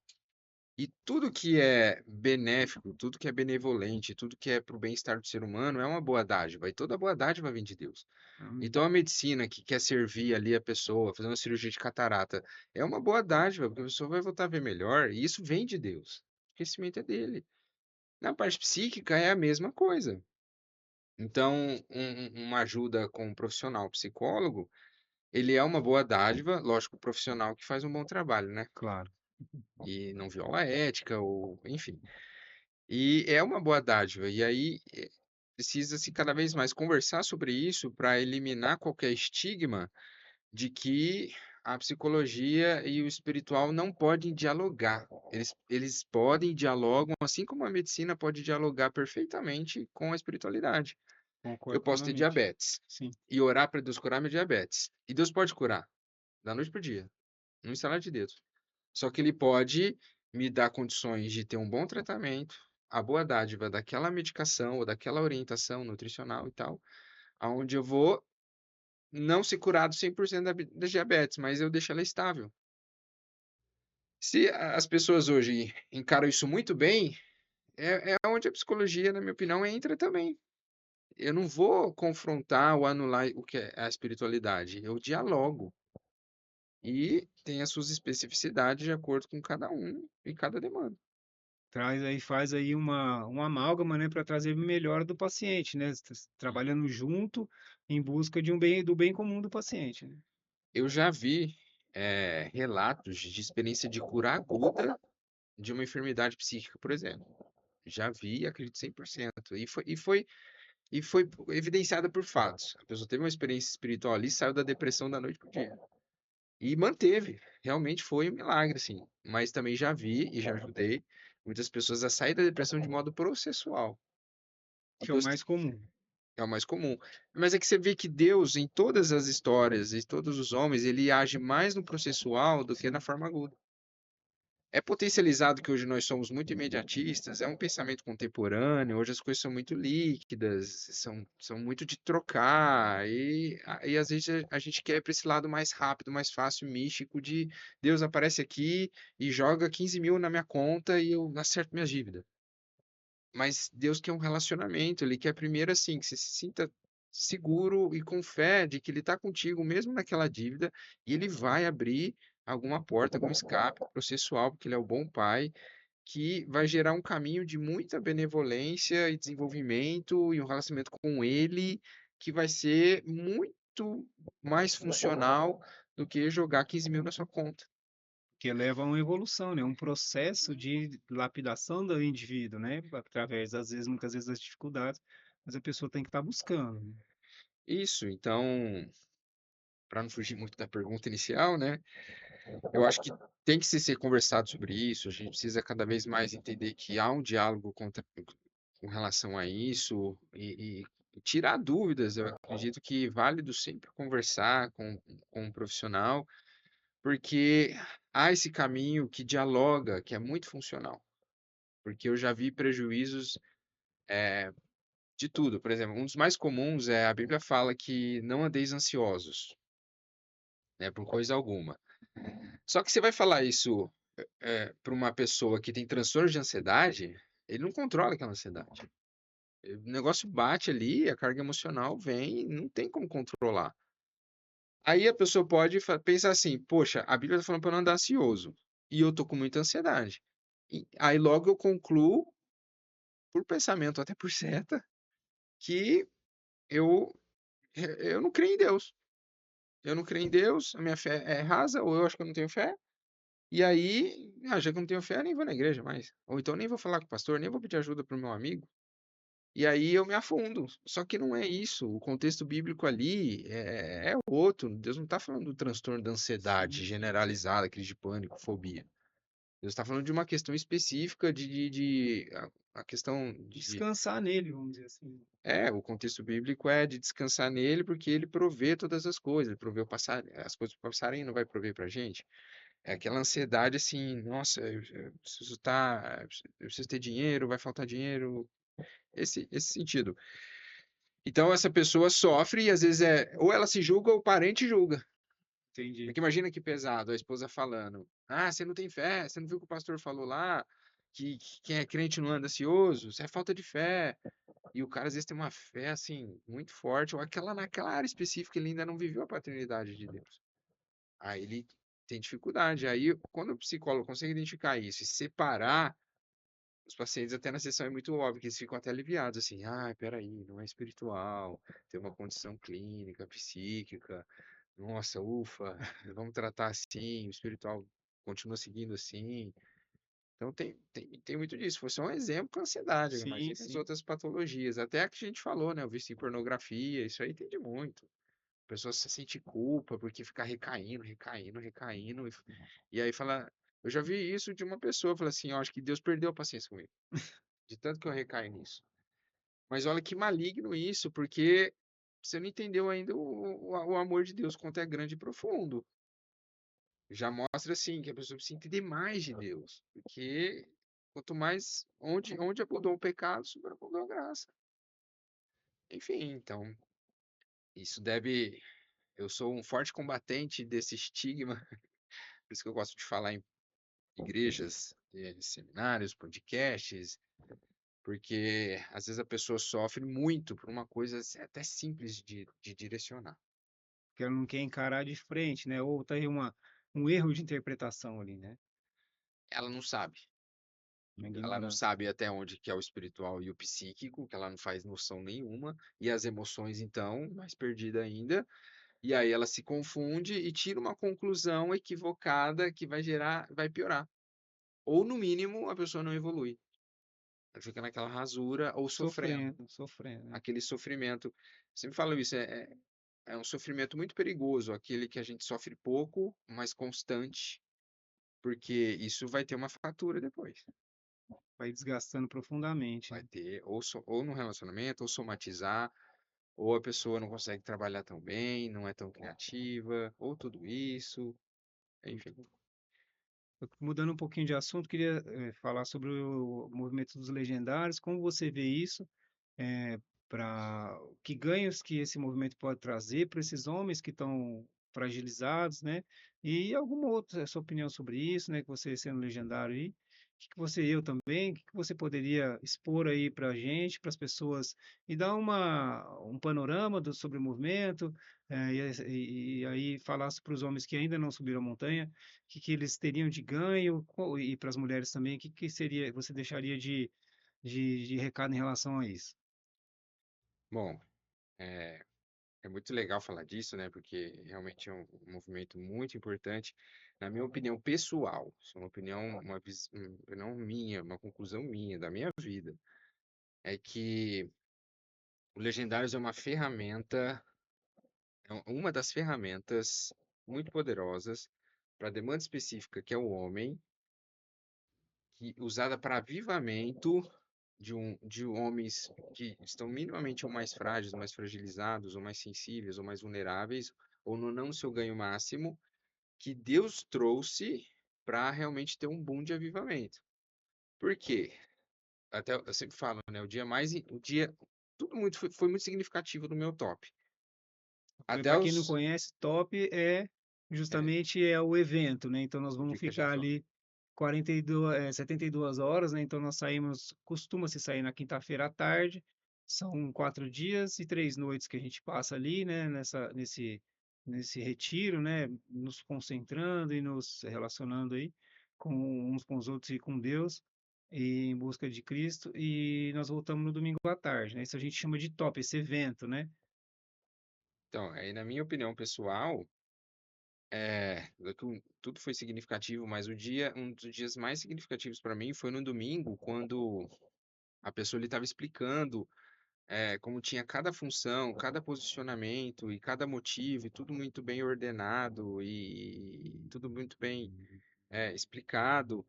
E tudo que é benéfico, tudo que é benevolente, tudo que é para o bem-estar do ser humano é uma boa dádiva, e toda boa dádiva vem de Deus. Amém. Então a medicina que quer servir ali a pessoa, fazer uma cirurgia de catarata, é uma boa dádiva, porque a pessoa vai voltar a ver melhor, e isso vem de Deus. O crescimento é dele. Na parte psíquica é a mesma coisa. Então, uma ajuda com um profissional psicólogo, ele é uma boa dádiva, lógico, o profissional que faz um bom trabalho, né? Claro. E não viola a ética, ou enfim. E é uma boa dádiva. E aí precisa-se cada vez mais conversar sobre isso para eliminar qualquer estigma de que a psicologia e o espiritual não podem dialogar. Eles podem, dialogam, assim como a medicina pode dialogar perfeitamente com a espiritualidade. Eu Concordo posso ter plenamente. diabetes Sim. e orar para Deus curar minha diabetes. E Deus pode curar, da noite para o dia, num estalar de dedos. Só que ele pode me dar condições de ter um bom tratamento, a boa dádiva daquela medicação ou daquela orientação nutricional e tal, aonde eu vou não ser curado 100% da diabetes, mas eu deixo ela estável. Se as pessoas hoje encaram isso muito bem, é onde a psicologia, na minha opinião, entra também. Eu não vou confrontar ou anular o que é a espiritualidade, eu dialogo. E tem as suas especificidades de acordo com cada um e cada demanda. Traz aí, faz aí uma amálgama, né, para trazer o melhor do paciente, né? Trabalhando junto em busca de do bem comum do paciente, né? Eu já vi relatos de experiência de cura aguda de uma enfermidade psíquica, por exemplo. Já vi, acredito 100%. E foi evidenciada por fatos. A pessoa teve uma experiência espiritual ali, saiu da depressão da noite pro dia. E manteve. Realmente foi um milagre, assim. Mas também já vi e já ajudei muitas pessoas a sair da depressão de modo processual. E Que é o Deus mais comum. é o mais comum. Mas é que você vê que Deus, em todas as histórias e todos os homens, ele age mais no processual do que na Sim. forma aguda. É potencializado que hoje nós somos muito imediatistas, é um pensamento contemporâneo, hoje as coisas são muito líquidas, são muito de trocar, e às vezes a gente quer ir para esse lado mais rápido, mais fácil, místico, de Deus aparece aqui e joga 15 mil na minha conta e eu acerto minhas dívidas. Mas Deus quer um relacionamento, Ele quer primeiro assim, que você se sinta seguro e com fé de que Ele está contigo mesmo naquela dívida e Ele vai abrir alguma porta, algum escape processual, porque Ele é o bom Pai, que vai gerar um caminho de muita benevolência e desenvolvimento e um relacionamento com Ele que vai ser muito mais funcional do que jogar 15 mil na sua conta. Que leva a uma evolução, né? Um processo de lapidação do indivíduo, né? Através, às vezes, muitas vezes, das dificuldades, mas a pessoa tem que estar buscando, né? Isso, então, para não fugir muito da pergunta inicial, né? Eu acho que tem que ser conversado sobre isso. A gente precisa cada vez mais entender que há um diálogo com relação a isso e tirar dúvidas. Eu acredito que é válido sempre conversar com um profissional, porque há esse caminho que dialoga, que é muito funcional. Porque eu já vi prejuízos de tudo. Por exemplo, um dos mais comuns é a Bíblia fala que não andeis ansiosos, né, por coisa alguma. Só que você vai falar isso para uma pessoa que tem transtorno de ansiedade, ele não controla aquela ansiedade. O negócio bate ali, a carga emocional vem, não tem como controlar. Aí a pessoa pode pensar assim: poxa, a Bíblia está falando para eu não andar ansioso, e eu tô com muita ansiedade. E aí logo eu concluo, por pensamento, até por seta, que eu, eu não creio em Deus. Eu não creio em Deus, a minha fé é rasa, ou eu acho que eu não tenho fé. E aí, já que eu não tenho fé, nem vou na igreja mais. Ou então nem vou falar com o pastor, nem vou pedir ajuda para o meu amigo. E aí eu me afundo. Só que não é isso. O contexto bíblico ali é outro. Deus não está falando do transtorno da ansiedade Sim. generalizada, crise de pânico, fobia. Deus está falando de uma questão específica a questão Descansar nele, vamos dizer assim. o contexto bíblico é de descansar nele porque ele provê todas as coisas. Ele provê as coisas para o passarinho, não vai prover para a gente. É aquela ansiedade assim, nossa, eu preciso estar, eu preciso ter dinheiro, vai faltar dinheiro, esse sentido. Então essa pessoa sofre e às vezes ou ela se julga ou o parente julga. Entendi. Porque imagina que pesado, a esposa falando: "Ah, você não tem fé, você não viu o que o pastor falou lá, que quem é crente não anda ansioso, isso é falta de fé". E o cara às vezes tem uma fé assim muito forte, ou aquela naquela área específica ele ainda não viveu a paternidade de Deus. Aí ele tem dificuldade. Aí, quando o psicólogo consegue identificar isso e separar os pacientes até na sessão é muito óbvio que eles ficam até aliviados, assim, ah, peraí, não é espiritual, tem uma condição clínica, psíquica, nossa, ufa, vamos tratar assim, o espiritual continua seguindo assim. Então tem muito disso. Foi só um exemplo com ansiedade. Sim, Imagina as sim. outras patologias. Até a que a gente falou, né? O vício em pornografia, isso aí tem de muito. A pessoa se sente culpa porque fica recaindo, recaindo, recaindo. E aí fala. Eu já vi isso de uma pessoa, fala assim, ó, acho que Deus perdeu a paciência comigo, de tanto que eu recaio nisso. Mas olha que maligno isso, porque você não entendeu ainda o amor de Deus, quanto é grande e profundo. Já mostra assim que a pessoa precisa entender mais de Deus, porque quanto mais onde abundou o pecado, superabundou a graça. Enfim, então isso deve. Eu sou um forte combatente desse estigma, por isso que eu gosto de falar em igrejas, seminários, podcasts, porque às vezes a pessoa sofre muito por uma coisa assim, até simples de direcionar. Porque ela não quer encarar de frente, né? Ou tá aí um erro de interpretação ali, né? Ela não sabe. Uma Ela não ignorância. sabe até onde que é o espiritual e o psíquico, que ela não faz noção nenhuma, e as emoções, então, mais perdida ainda. E aí ela se confunde e tira uma conclusão equivocada que vai piorar. Ou, no mínimo, a pessoa não evolui. Ela fica naquela rasura ou sofrendo, Sofrendo, sofrendo, né? aquele sofrimento. Sempre falo isso, é um sofrimento muito perigoso, aquele que a gente sofre pouco, mas constante, porque isso vai ter uma fatura depois. Vai desgastando profundamente, Vai né? ter, ou no relacionamento, ou somatizar, ou a pessoa não consegue trabalhar tão bem, não é tão criativa, ou tudo isso, enfim. Mudando um pouquinho de assunto, queria falar sobre o movimento dos legendários. Como você vê isso? Para que ganhos que esse movimento pode trazer para esses homens que estão fragilizados, né? E alguma outra sua opinião sobre isso, né? Que você sendo legendário aí, que você eu também, que você poderia expor aí para a gente, para as pessoas e dar um panorama sobre o movimento, e aí falasse para os homens que ainda não subiram a montanha, que eles teriam de ganho e para as mulheres também, que seria você deixaria de recado em relação a isso? Bom, é, é muito legal falar disso, né? Porque realmente é um movimento muito importante. Na minha opinião pessoal, isso é uma opinião, não minha, uma conclusão minha, da minha vida, é que o Legendários é uma ferramenta, uma das ferramentas muito poderosas para a demanda específica que é o homem, usada para avivamento de homens que estão minimamente ou mais frágeis, ou mais fragilizados, ou mais sensíveis, ou mais vulneráveis, ou no não seu ganho máximo, que Deus trouxe para realmente ter um boom de avivamento. Por quê? Até eu sempre falo, né? O dia, tudo muito foi muito significativo no meu top. Até Para quem não os, conhece, top é é, justamente o evento, né? Então nós o vamos dia que a gente ficar vai. ali 72 horas, né? Então nós saímos, costuma-se sair na quinta-feira à tarde. São 4 dias e 3 noites que a gente passa ali, né? Nesse retiro, né? Nos concentrando e nos relacionando aí com uns com os outros e com Deus, e em busca de Cristo. E nós voltamos no domingo à tarde, né? Isso a gente chama de top, esse evento, né? Então, aí na minha opinião pessoal, tudo foi significativo, mas um dos dias mais significativos para mim foi no domingo, quando a pessoa estava explicando como tinha cada função, cada posicionamento e cada motivo, e tudo muito bem ordenado e tudo muito bem explicado,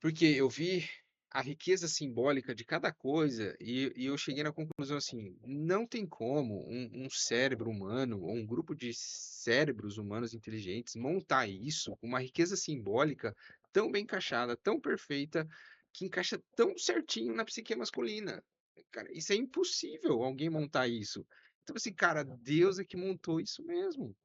porque eu vi a riqueza simbólica de cada coisa e eu cheguei na conclusão assim, não tem como um cérebro humano ou um grupo de cérebros humanos inteligentes montar isso com uma riqueza simbólica tão bem encaixada, tão perfeita, que encaixa tão certinho na psique masculina. Cara, isso é impossível alguém montar isso. Então, assim, cara, Deus é que montou isso mesmo. Deus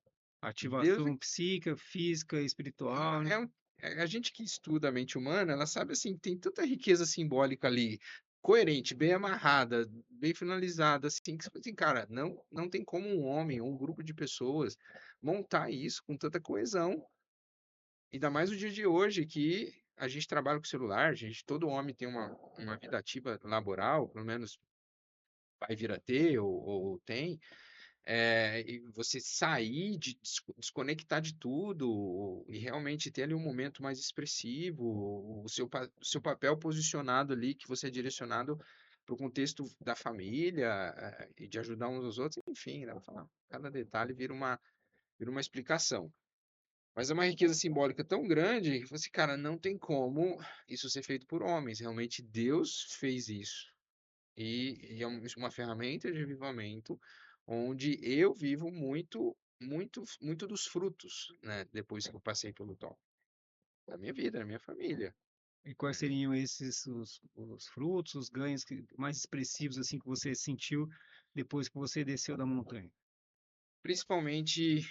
é Ativação psíquica, física, espiritual, né? é um a gente que estuda a mente humana, ela sabe, assim, tem tanta riqueza simbólica ali, coerente, bem amarrada, bem finalizada, assim, que você fala assim, cara, não tem como um homem ou um grupo de pessoas montar isso com tanta coesão. Ainda mais no dia de hoje, que a gente trabalha com celular, todo homem tem uma vida ativa laboral, pelo menos vai vir a ter ou tem, e você sair, desconectar de tudo e realmente ter ali um momento mais expressivo, o seu papel posicionado ali, que você é direcionado para o contexto da família, e de ajudar uns aos outros, enfim, né? Vou falar, cada detalhe vira uma explicação. Mas é uma riqueza simbólica tão grande que você, cara, não tem como isso ser feito por homens. Realmente Deus fez isso. E é uma ferramenta de avivamento onde eu vivo muito, muito, muito dos frutos, né? Depois que eu passei pelo tom. Da minha vida, da minha família. E quais Né? seriam esses os frutos, os ganhos mais expressivos assim que você sentiu depois que você desceu da montanha? Principalmente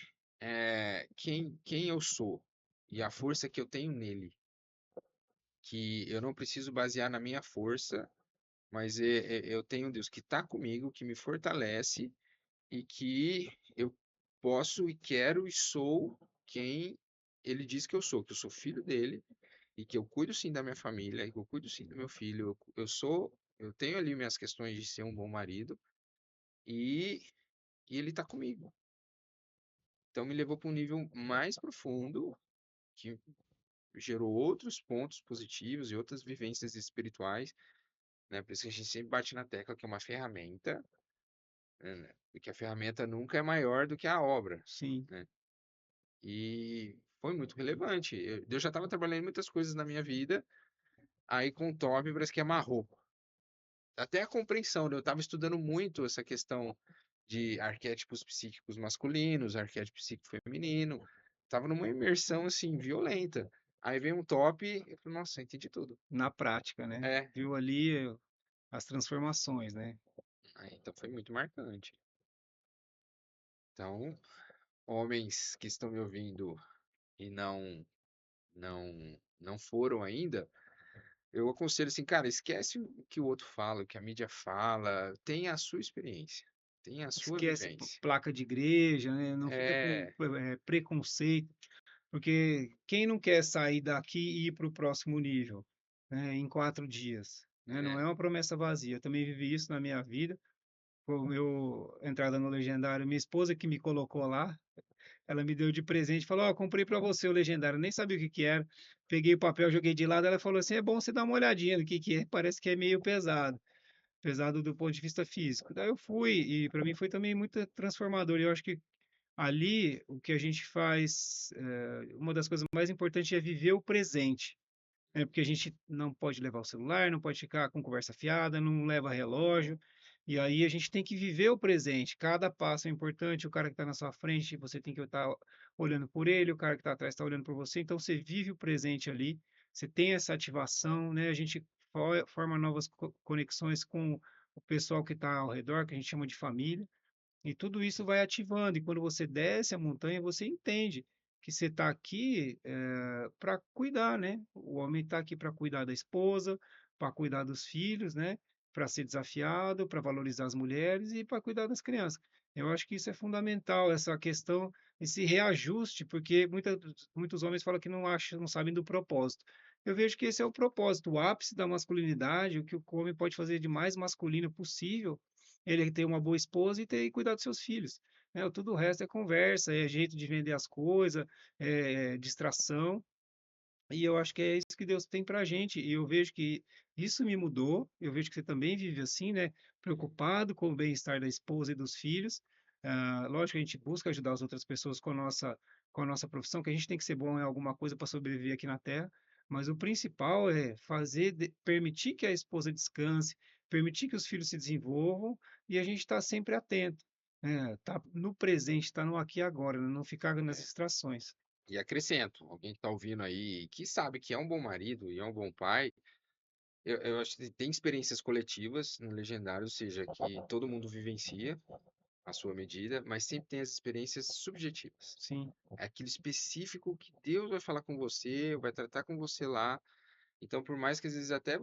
quem eu sou e a força que eu tenho nele. Que eu não preciso basear na minha força, mas eu tenho um Deus que está comigo, que me fortalece e que eu posso e quero e sou quem ele diz que eu sou filho dele e que eu cuido sim da minha família, e que eu cuido sim do meu filho. Eu tenho ali minhas questões de ser um bom marido e, e ele está comigo. Então me levou para um nível mais profundo que gerou outros pontos positivos e outras vivências espirituais, né? Por isso que a gente sempre bate na tecla que é uma ferramenta, né? Porque a ferramenta nunca é maior do que a obra, Sim, né? E foi muito relevante. Eu já estava trabalhando em muitas coisas na minha vida, aí com o Top parece que amarrou. Até a compreensão, né? Eu estava estudando muito essa questão de arquétipos psíquicos masculinos, arquétipo psíquico feminino. Tava numa imersão assim violenta. Aí vem um Top, eu falei, nossa, entendi tudo. na prática, né? É, Viu ali as transformações, né? então foi muito marcante. Então, homens que estão me ouvindo e não foram ainda, eu aconselho assim, cara, esquece o que o outro fala, o que a mídia fala, tenha a sua experiência, tenha a sua Esquece vivência. placa de igreja, né? Não fica com É, preconceito, porque quem não quer sair daqui e ir para o próximo nível, né, em 4 dias, né? Não é, é uma promessa vazia. Eu também vivi isso na minha vida. Com o meu entrada no Legendário, minha esposa que me colocou lá, ela me deu de presente, falou: "Ó, comprei para você o Legendário", nem sabia o que que era. Peguei o papel, joguei de lado, ela falou assim: "É bom você dar uma olhadinha no que é, parece que é meio pesado, pesado do ponto de vista físico". Daí eu fui e para mim foi também muito transformador. E eu acho que ali o que a gente faz, uma das coisas mais importantes é viver o presente, né? Porque a gente não pode levar o celular, não pode ficar com conversa fiada, não leva relógio. E aí a gente tem que viver o presente. Cada passo é importante. O cara que está na sua frente, você tem que estar olhando por ele. O cara que está atrás está olhando por você. Então você vive o presente ali. Você tem essa ativação, né? A gente forma novas conexões com o pessoal que está ao redor, que a gente chama de família. E tudo isso vai ativando. E quando você desce a montanha, você entende que você está aqui para cuidar, né? O homem está aqui para cuidar da esposa, para cuidar dos filhos, né? Para ser desafiado, para valorizar as mulheres e para cuidar das crianças. Eu acho que isso é fundamental, essa questão, esse reajuste, porque muitos homens falam que não acham, não sabem do propósito. Eu vejo que esse é o propósito, o ápice da masculinidade, o que o homem pode fazer de mais masculino possível, ele ter uma boa esposa e ter e cuidar dos seus filhos, né? Tudo o resto é conversa, é jeito de vender as coisas, é distração. E eu acho que é isso que Deus tem para a gente. E eu vejo que isso me mudou. Eu vejo que você também vive assim, né? Preocupado com o bem-estar da esposa e dos filhos. Lógico que a gente busca ajudar as outras pessoas com a nossa profissão, que a gente tem que ser bom em alguma coisa para sobreviver aqui na Terra. Mas o principal é permitir que a esposa descanse, permitir que os filhos se desenvolvam e a gente está sempre atento, né? Tá no presente, tá no aqui e agora, né? Não ficar nas é. distrações. E acrescento, alguém que está ouvindo aí, que sabe que é um bom marido e é um bom pai, eu acho que tem experiências coletivas no Legendário, ou seja, que todo mundo vivencia à sua medida, mas sempre tem as experiências subjetivas. Sim. É aquilo específico que Deus vai falar com você, vai tratar com você lá. Então, por mais que às vezes até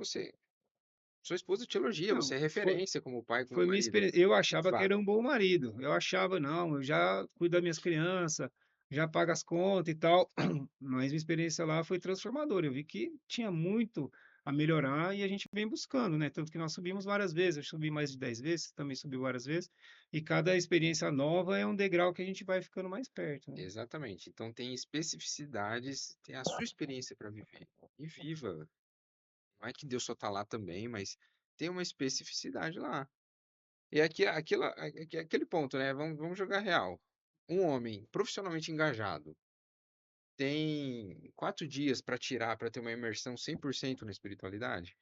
sua esposa te elogia, você Não, é referência como pai, como foi minha marido. experiência. Eu De achava que era fato. um bom marido. Eu achava, não, eu já cuido das minhas crianças, já paga as contas e tal. Mas minha experiência lá foi transformadora. Eu vi que tinha muito a melhorar e a gente vem buscando, né? Tanto que nós subimos várias vezes. Eu subi mais de 10 vezes, também subi várias vezes. E cada experiência nova é um degrau que a gente vai ficando mais perto, né? Exatamente. Então tem especificidades, tem a sua experiência para viver. E viva. Não é que Deus só tá lá também, mas tem uma especificidade lá. E aquele ponto, né? Vamos jogar real. Um homem profissionalmente engajado tem 4 dias para tirar, para ter uma imersão 100% na espiritualidade?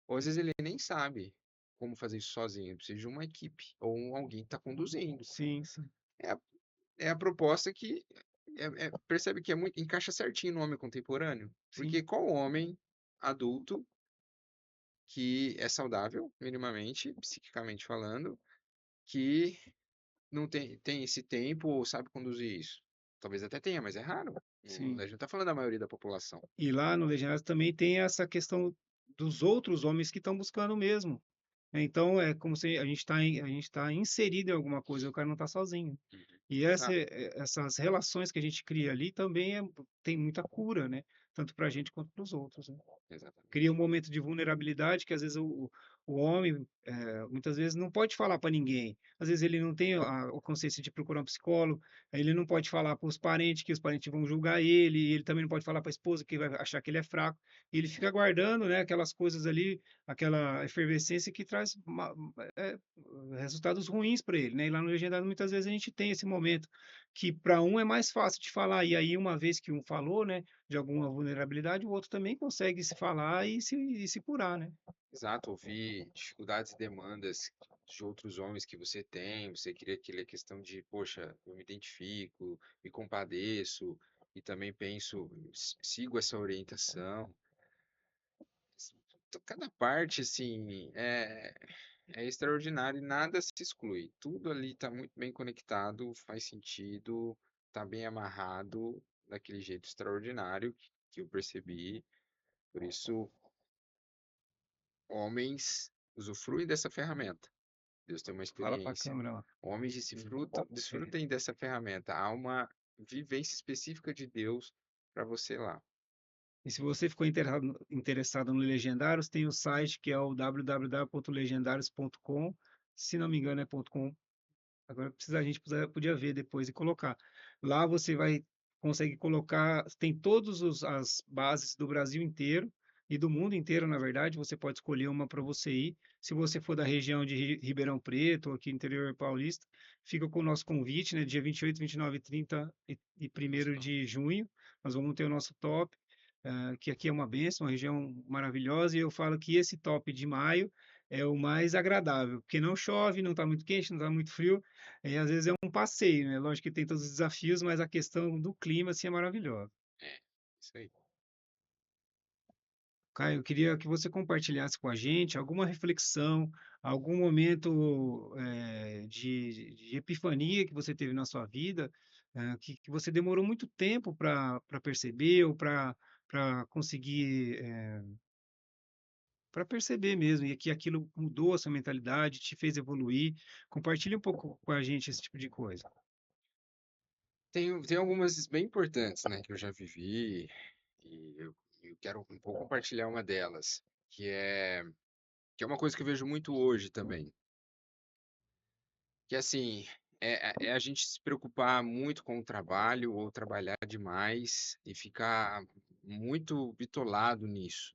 Ou às vezes ele nem sabe como fazer isso sozinho, ele precisa de uma equipe ou alguém que está conduzindo. Sim, sim, É a, é a proposta que percebe que é muito, encaixa certinho no homem contemporâneo. sim, Porque qual homem adulto que é saudável, minimamente, psiquicamente falando, que não tem esse tempo ou sabe conduzir isso? Talvez até tenha, mas é raro. sim. A gente não está falando da maioria da população. E lá no Legendários também tem essa questão dos outros homens que estão buscando mesmo. Então é como se a gente tá inserido em alguma coisa, o cara não está sozinho. Uhum. E Exato, essas relações que a gente cria ali também tem muita cura, né? Tanto para a gente quanto para os outros, né? Cria um exatamente. momento de vulnerabilidade que às vezes o homem muitas vezes não pode falar para ninguém. Às vezes ele não tem a consciência de procurar um psicólogo, aí ele não pode falar para os parentes, que os parentes vão julgar ele, e ele também não pode falar para a esposa, que vai achar que ele é fraco. E ele fica guardando, né, aquelas coisas ali, aquela efervescência que traz é, resultados ruins para ele, né? E lá no Legendado muitas vezes a gente tem esse momento que para um é mais fácil de falar, e aí uma vez que um falou, né, de alguma vulnerabilidade, o outro também consegue se falar e se curar, né? Exato, ouvir dificuldades e demandas de outros homens que você queria aquela questão de, poxa, eu me identifico, me compadeço e também penso, sigo essa orientação. Então, cada parte, assim, é extraordinário e nada se exclui. Tudo ali está muito bem conectado, faz sentido, está bem amarrado daquele jeito extraordinário que eu percebi. Por isso, homens usufruem dessa ferramenta. Deus tem uma Fala para a experiência. câmera lá. Homens É. desfrutem dessa ferramenta. Há uma vivência específica de Deus para você lá. E se você ficou interessado no Legendários, tem o site que é o www.legendarios.com. Se não me engano, é .com. Agora a gente podia ver depois e colocar. Lá você vai consegue colocar, tem todas as bases do Brasil inteiro e do mundo inteiro, na verdade. Você pode escolher uma para você ir. Se você for da região de Ribeirão Preto, ou aqui interior paulista, fica com o nosso convite, né? Dia 28, 29, 30 e Nossa, 1º top. de junho. Nós vamos ter o nosso top, que aqui é uma bênção, uma região maravilhosa. E eu falo que esse top de maio é o mais agradável, porque não chove, não está muito quente, não está muito frio. E às vezes é um passeio, né? Lógico que tem todos os desafios, mas a questão do clima, assim, é maravilhosa. É, isso aí. Caio, eu queria que você compartilhasse com a gente alguma reflexão, algum momento de epifania que você teve na sua vida, que você demorou muito tempo para perceber ou para conseguir, para perceber mesmo, e que aquilo mudou a sua mentalidade, te fez evoluir. Compartilhe um pouco com a gente esse tipo de coisa. Tem algumas bem importantes, né, que eu já vivi e eu quero um pouco compartilhar uma delas, que é, que é uma coisa que eu vejo muito hoje também. Que assim, é a gente se preocupar muito com o trabalho ou trabalhar demais e ficar muito bitolado nisso.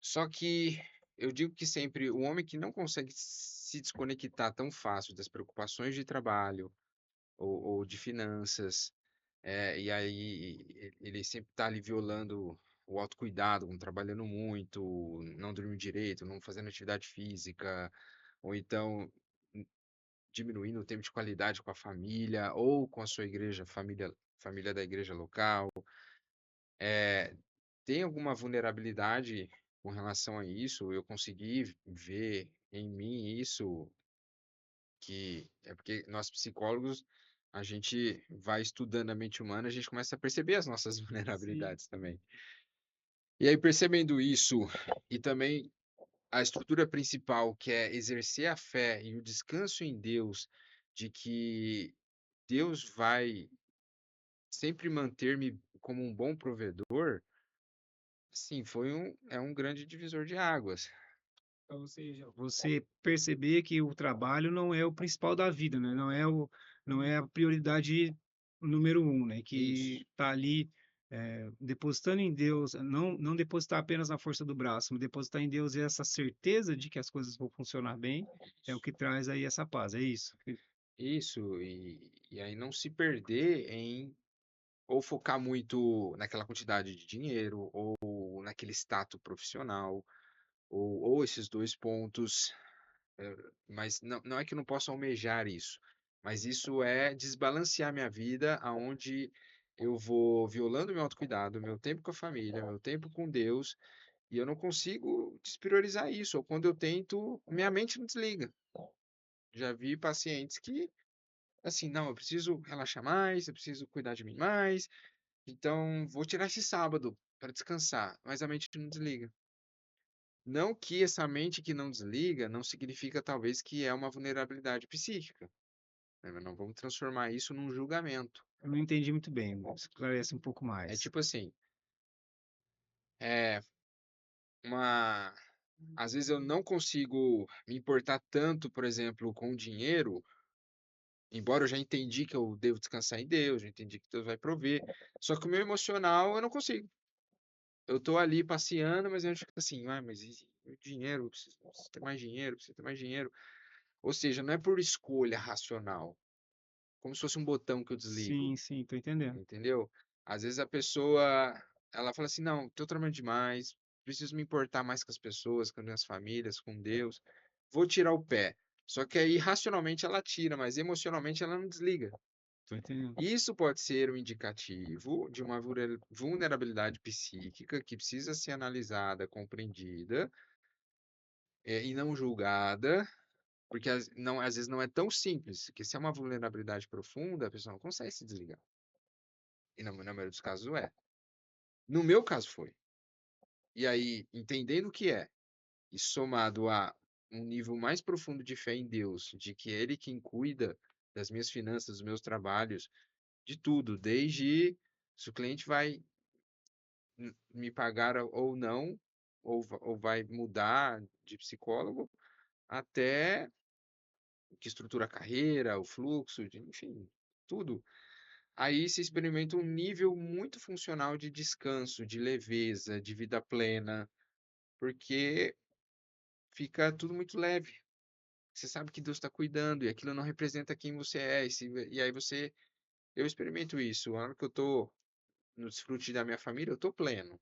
Só que eu digo que sempre o homem que não consegue se desconectar tão fácil das preocupações de trabalho ou de finanças, e aí ele sempre está ali violando o autocuidado, como trabalhando muito, não dormindo direito, não fazendo atividade física, ou então diminuindo o tempo de qualidade com a família ou com a sua igreja, família da igreja local. É, tem alguma vulnerabilidade com relação a isso? Eu consegui ver em mim isso, que é porque nós psicólogos, a gente vai estudando a mente humana, a gente começa a perceber as nossas Sim. vulnerabilidades também. E aí, percebendo isso, e também a estrutura principal, que é exercer a fé e o descanso em Deus, de que Deus vai sempre manter-me como um bom provedor, sim, é um grande divisor de águas. Ou seja, você perceber que o trabalho não é o principal da vida, né? Não é a prioridade número um, né? Isso, Que está ali depositando em Deus, não depositar apenas na força do braço, mas depositar em Deus essa certeza de que as coisas vão funcionar bem, é o isso. que traz aí essa paz, é isso? Isso, e aí não se perder em ou focar muito naquela quantidade de dinheiro, ou naquele status profissional, ou esses dois pontos. Mas não é que eu não possa almejar isso, mas isso é desbalancear minha vida, aonde eu vou violando meu autocuidado, meu tempo com a família, meu tempo com Deus, e eu não consigo despriorizar isso, ou quando eu tento, minha mente não desliga. Já vi pacientes que, assim, não, eu preciso relaxar mais, eu preciso cuidar de mim mais, então vou tirar esse sábado para descansar, mas a mente não desliga. Não que essa mente que não desliga não significa talvez que é uma vulnerabilidade psíquica, né, mas não vamos transformar isso num julgamento. Eu não entendi muito bem, esclarece um pouco É mais. tipo assim, é uma às vezes eu não consigo me importar tanto, por exemplo, com o dinheiro, embora eu já entendi que eu devo descansar em Deus, já entendi que Deus vai prover, só que o meu emocional eu não consigo. Eu tô ali passeando, mas eu fico assim: "Ah, mas e o dinheiro? Eu preciso ter mais dinheiro, preciso ter mais dinheiro". Ou seja, não é por escolha racional, como se fosse um botão que eu desligo, Sim, tô entendendo. entendeu? Às vezes a pessoa, ela fala assim: "Não, tô trabalhando demais, preciso me importar mais com as pessoas, com as minhas famílias, com Deus, vou tirar o pé". Só que aí racionalmente ela tira, mas emocionalmente ela não desliga. Tô entendendo. Isso pode ser um indicativo de uma vulnerabilidade psíquica que precisa ser analisada, compreendida, e não julgada, porque às vezes não é tão simples, porque se é uma vulnerabilidade profunda, a pessoa não consegue se desligar. E na maioria dos casos é. No meu caso foi. E aí, entendendo o que é, e somado a um nível mais profundo de fé em Deus, de que é Ele quem cuida das minhas finanças, dos meus trabalhos, de tudo, desde se o cliente vai me pagar ou não, ou vai mudar de psicólogo, até que estrutura a carreira, o fluxo, enfim, tudo. Aí se experimenta um nível muito funcional de descanso, de leveza, de vida plena, porque fica tudo muito leve. Você sabe que Deus está cuidando e aquilo não representa quem você é. E aí eu experimento isso. A hora que eu tô no desfrute da minha família, eu tô pleno.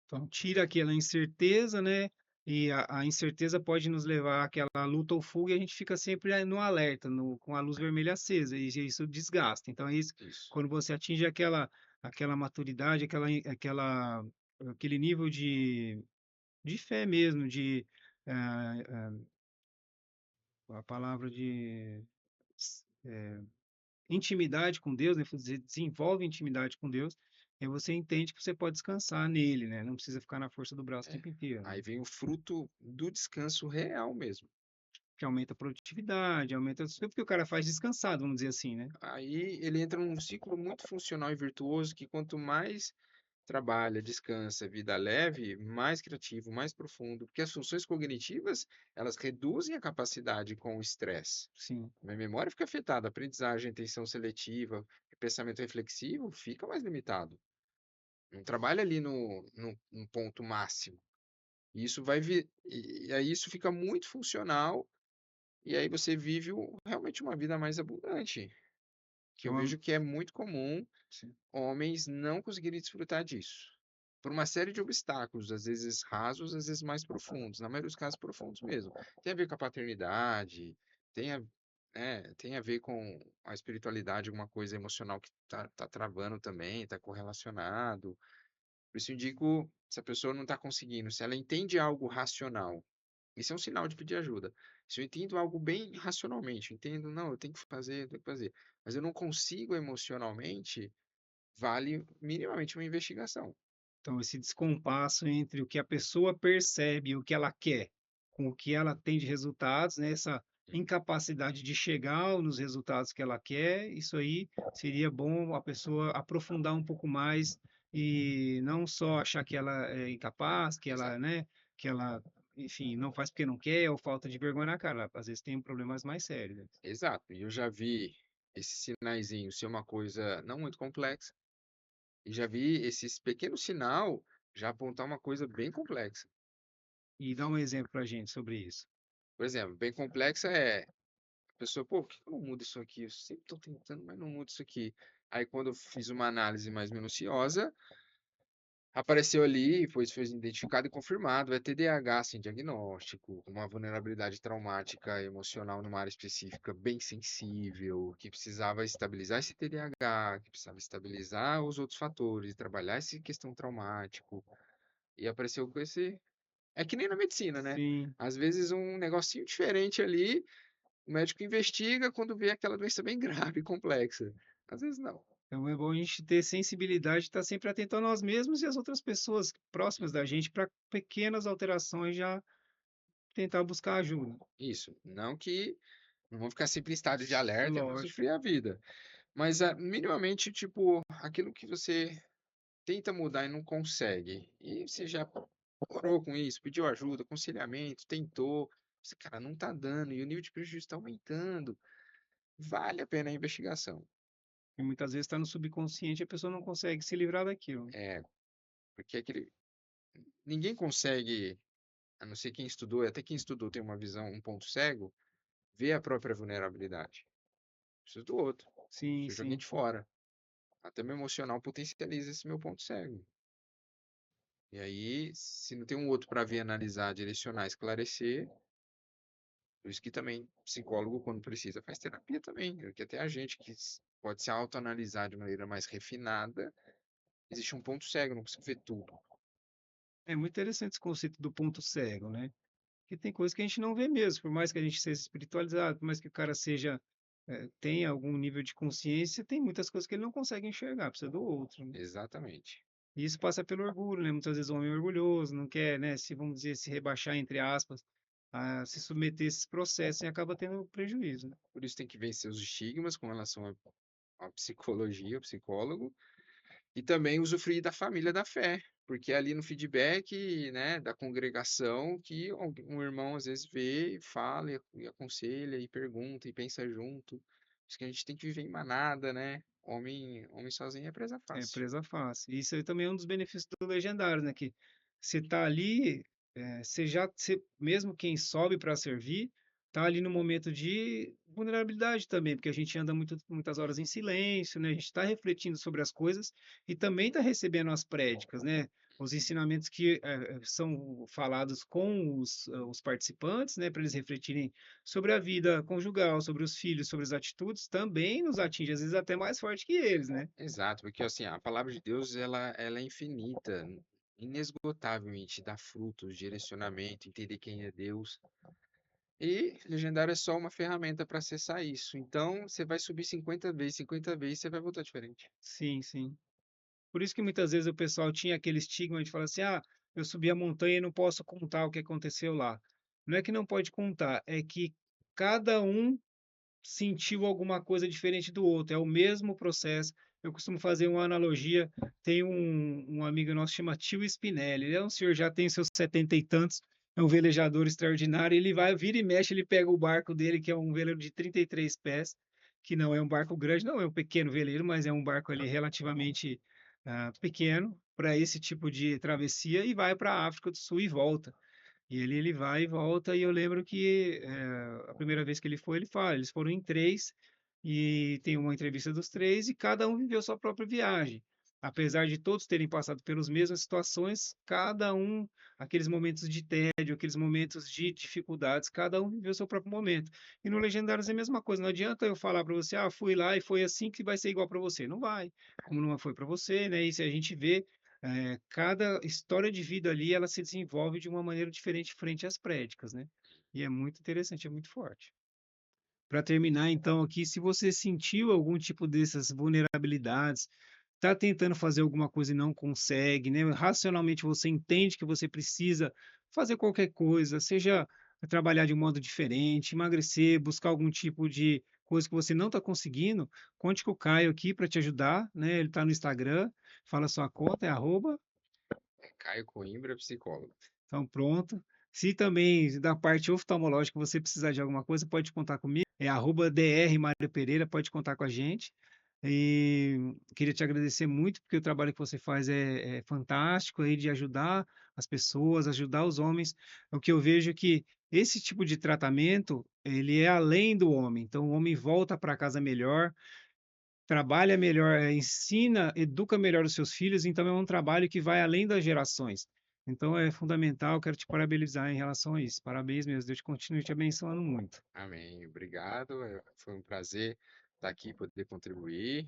Então, tira aquela incerteza, né? E a incerteza pode nos levar àquela luta ou fuga e a gente fica sempre no alerta, com a luz vermelha acesa, e isso desgasta. Então, é isso, Isso. quando você atinge aquela maturidade, aquele nível de fé mesmo, a palavra de intimidade com Deus, né? Você desenvolve intimidade com Deus, e você entende que você pode descansar nele, né? Não precisa ficar na força do braço o É. tempo inteiro, né? Aí vem o fruto do descanso real mesmo. Que aumenta a produtividade, aumenta tudo que o cara faz descansado, vamos dizer assim, né? Aí ele entra num ciclo muito funcional e virtuoso que quanto mais trabalha, descansa, vida leve, mais criativo, mais profundo, porque as funções cognitivas, elas reduzem a capacidade com o estresse. Sim. Minha memória fica afetada, a aprendizagem, a atenção seletiva, pensamento reflexivo fica mais limitado. Não trabalha ali no ponto máximo. E isso vai vir, e aí isso fica muito funcional, e aí você vive realmente uma vida mais abundante, que É eu uma, vejo que é muito comum sim. homens não conseguirem desfrutar disso. Por uma série de obstáculos, às vezes rasos, às vezes mais profundos, na maioria dos casos profundos mesmo. Tem a ver com a paternidade, tem a, tem a ver com a espiritualidade, alguma coisa emocional que tá travando também, está correlacionado. Por isso eu indico, se a pessoa não está conseguindo, se ela entende algo racional, isso é um sinal de pedir ajuda. Se eu entendo algo bem racionalmente, eu entendo, não, eu tenho que fazer, mas eu não consigo emocionalmente, vale minimamente uma investigação. Então, esse descompasso entre o que a pessoa percebe e o que ela quer, com o que ela tem de resultados, né? incapacidade de chegar nos resultados que ela quer, isso aí seria bom a pessoa aprofundar um pouco mais e não só achar que ela é incapaz, que ela, Exato, né, que ela, enfim, não faz porque não quer ou falta de vergonha na cara. Às vezes tem problemas mais sérios, né. exato. E eu já vi esse sinaizinho ser uma coisa não muito complexa, e já vi esses pequeno sinal já apontar uma coisa bem complexa. E dá um exemplo pra gente sobre isso. Por exemplo, bem complexa é a pessoa: "Pô, por que eu não mudo isso aqui? Eu sempre estou tentando, mas não mudo isso aqui". Aí quando eu fiz uma análise mais minuciosa, apareceu ali, foi identificado e confirmado, é TDAH sem diagnóstico, uma vulnerabilidade traumática emocional numa área específica bem sensível, que precisava estabilizar esse TDAH, que precisava estabilizar os outros fatores, trabalhar essa questão traumático. E apareceu com esse. É que nem na medicina, né? Sim, Às vezes um negocinho diferente ali, o médico investiga quando vê aquela doença bem grave e complexa. Às vezes não. então é bom a gente ter sensibilidade, estar sempre atento a nós mesmos e às outras pessoas próximas da gente para pequenas alterações já tentar buscar ajuda. Isso. Não vamos ficar sempre em estado de alerta e não Lógico. sofrer a vida. Mas minimamente, tipo, aquilo que você tenta mudar e não consegue. E você já orou com isso, pediu ajuda, aconselhamento, tentou. Você, cara, não tá dando e o nível de prejuízo está aumentando. Vale a pena a investigação. E muitas vezes está no subconsciente e a pessoa não consegue se livrar daquilo. É, porque ninguém consegue, a não ser quem estudou, e até quem estudou tem uma visão, um ponto cego, ver a própria vulnerabilidade. Preciso do outro. Sim, Preciso de alguém sim. de fora. Até meu emocional potencializa esse meu ponto cego. E aí, se não tem um outro para ver, analisar, direcionar, esclarecer, por isso que também psicólogo, quando precisa, faz terapia também. Porque até a gente que pode se autoanalisar de maneira mais refinada, existe um ponto cego, não consigo ver tudo. É muito interessante esse conceito do ponto cego, né? Porque tem coisas que a gente não vê mesmo, por mais que a gente seja espiritualizado, por mais que o cara seja, tenha algum nível de consciência, tem muitas coisas que ele não consegue enxergar, precisa do outro, né? Exatamente. E isso passa pelo orgulho, né? Muitas vezes o homem é orgulhoso, não quer, né, se vamos dizer, se rebaixar, entre aspas, a se submeter a esses processos e acaba tendo prejuízo, né? Por isso tem que vencer os estigmas com relação à psicologia, ao psicólogo, e também usufruir da família da fé, porque é ali no feedback, né, da congregação que um irmão às vezes vê e fala e aconselha e pergunta e pensa junto. Por isso que a gente tem que viver em manada, né? Homem sozinho é presa É fácil. presa fácil. Isso aí também é um dos benefícios do legendário, né? Que você tá ali, você, mesmo quem sobe para servir, tá ali no momento de vulnerabilidade também, porque a gente anda muitas horas em silêncio, né? A gente está refletindo sobre as coisas e também está recebendo as prédicas, né? Os ensinamentos que são falados com os participantes, né? Para eles refletirem sobre a vida conjugal, sobre os filhos, sobre as atitudes, também nos atinge, às vezes até mais forte que eles, né? Exato, porque assim, a palavra de Deus ela é infinita, inesgotavelmente, dá frutos, direcionamento, entender quem é Deus. E legendário é só uma ferramenta para acessar isso. Então, você vai subir 50 vezes, você vai voltar diferente. Sim, sim. Por isso que muitas vezes o pessoal tinha aquele estigma de falar assim: "Ah, eu subi a montanha e não posso contar o que aconteceu lá". Não é que não pode contar, é que cada um sentiu alguma coisa diferente do outro, é o mesmo processo. Eu costumo fazer uma analogia, tem um amigo nosso que chama Tio Spinelli, ele é um senhor, já tem seus 70 e tantos, é um velejador extraordinário, ele vai, vira e mexe, ele pega o barco dele, que é um veleiro de 33 pés, que não é um barco grande, não é um pequeno veleiro, mas é um barco ali relativamente, pequeno, para esse tipo de travessia, e vai para a África do Sul e volta. E ele vai e volta, e eu lembro que, a primeira vez que ele foi, ele fala, eles foram em 3, e tem uma entrevista dos 3 e cada um viveu sua própria viagem. Apesar de todos terem passado pelas mesmas situações, cada um, aqueles momentos de tédio, aqueles momentos de dificuldades, cada um viveu seu próprio momento. E no Legendários é a mesma coisa, não adianta eu falar para você: "Ah, fui lá e foi assim que vai ser igual para você", não vai, como não foi para você, né, e se a gente vê cada história de vida ali, ela se desenvolve de uma maneira diferente frente às prédicas, né. E é muito interessante, é muito forte. Para terminar então aqui, se você sentiu algum tipo dessas vulnerabilidades, está tentando fazer alguma coisa e não consegue, né, racionalmente você entende que você precisa fazer qualquer coisa, seja, trabalhar de um modo diferente, emagrecer, buscar algum tipo de coisa que você não está conseguindo, conte com o Caio aqui para te ajudar, né? Ele está no Instagram, fala sua conta, é arroba, É Caio Coimbra, psicólogo. então pronto. Se também da parte oftalmológica você precisar de alguma coisa, pode contar comigo, é arroba DR Mário Pereira, pode contar com a gente. E queria te agradecer muito, porque o trabalho que você faz é fantástico aí de ajudar as pessoas, ajudar os homens. O que eu vejo é que esse tipo de tratamento, ele é além do homem. Então, o homem volta para casa melhor, trabalha melhor, ensina, educa melhor os seus filhos. Então, é um trabalho que vai além das gerações. Então, é fundamental. Quero te parabenizar em relação a isso. Parabéns mesmo. Deus continue te abençoando muito. Amém. Obrigado. Foi um prazer estar aqui e poder contribuir.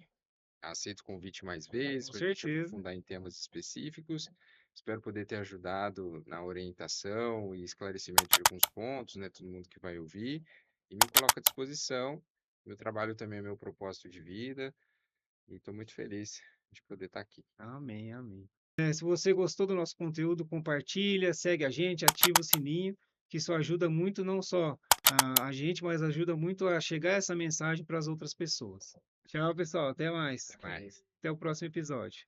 Aceito o convite mais vezes Com para a gente certeza. aprofundar em temas específicos. Espero poder ter ajudado na orientação e esclarecimento de alguns pontos, né? Todo mundo que vai ouvir. E me coloco à disposição. Meu trabalho também é meu propósito de vida. E estou muito feliz de poder estar aqui. Amém, amém. Se você gostou do nosso conteúdo, compartilha, segue a gente, ativa o sininho, que isso ajuda muito não só a gente, mas ajuda muito a chegar essa mensagem para as outras pessoas. Tchau, pessoal. Até mais. Até mais. Até o próximo episódio.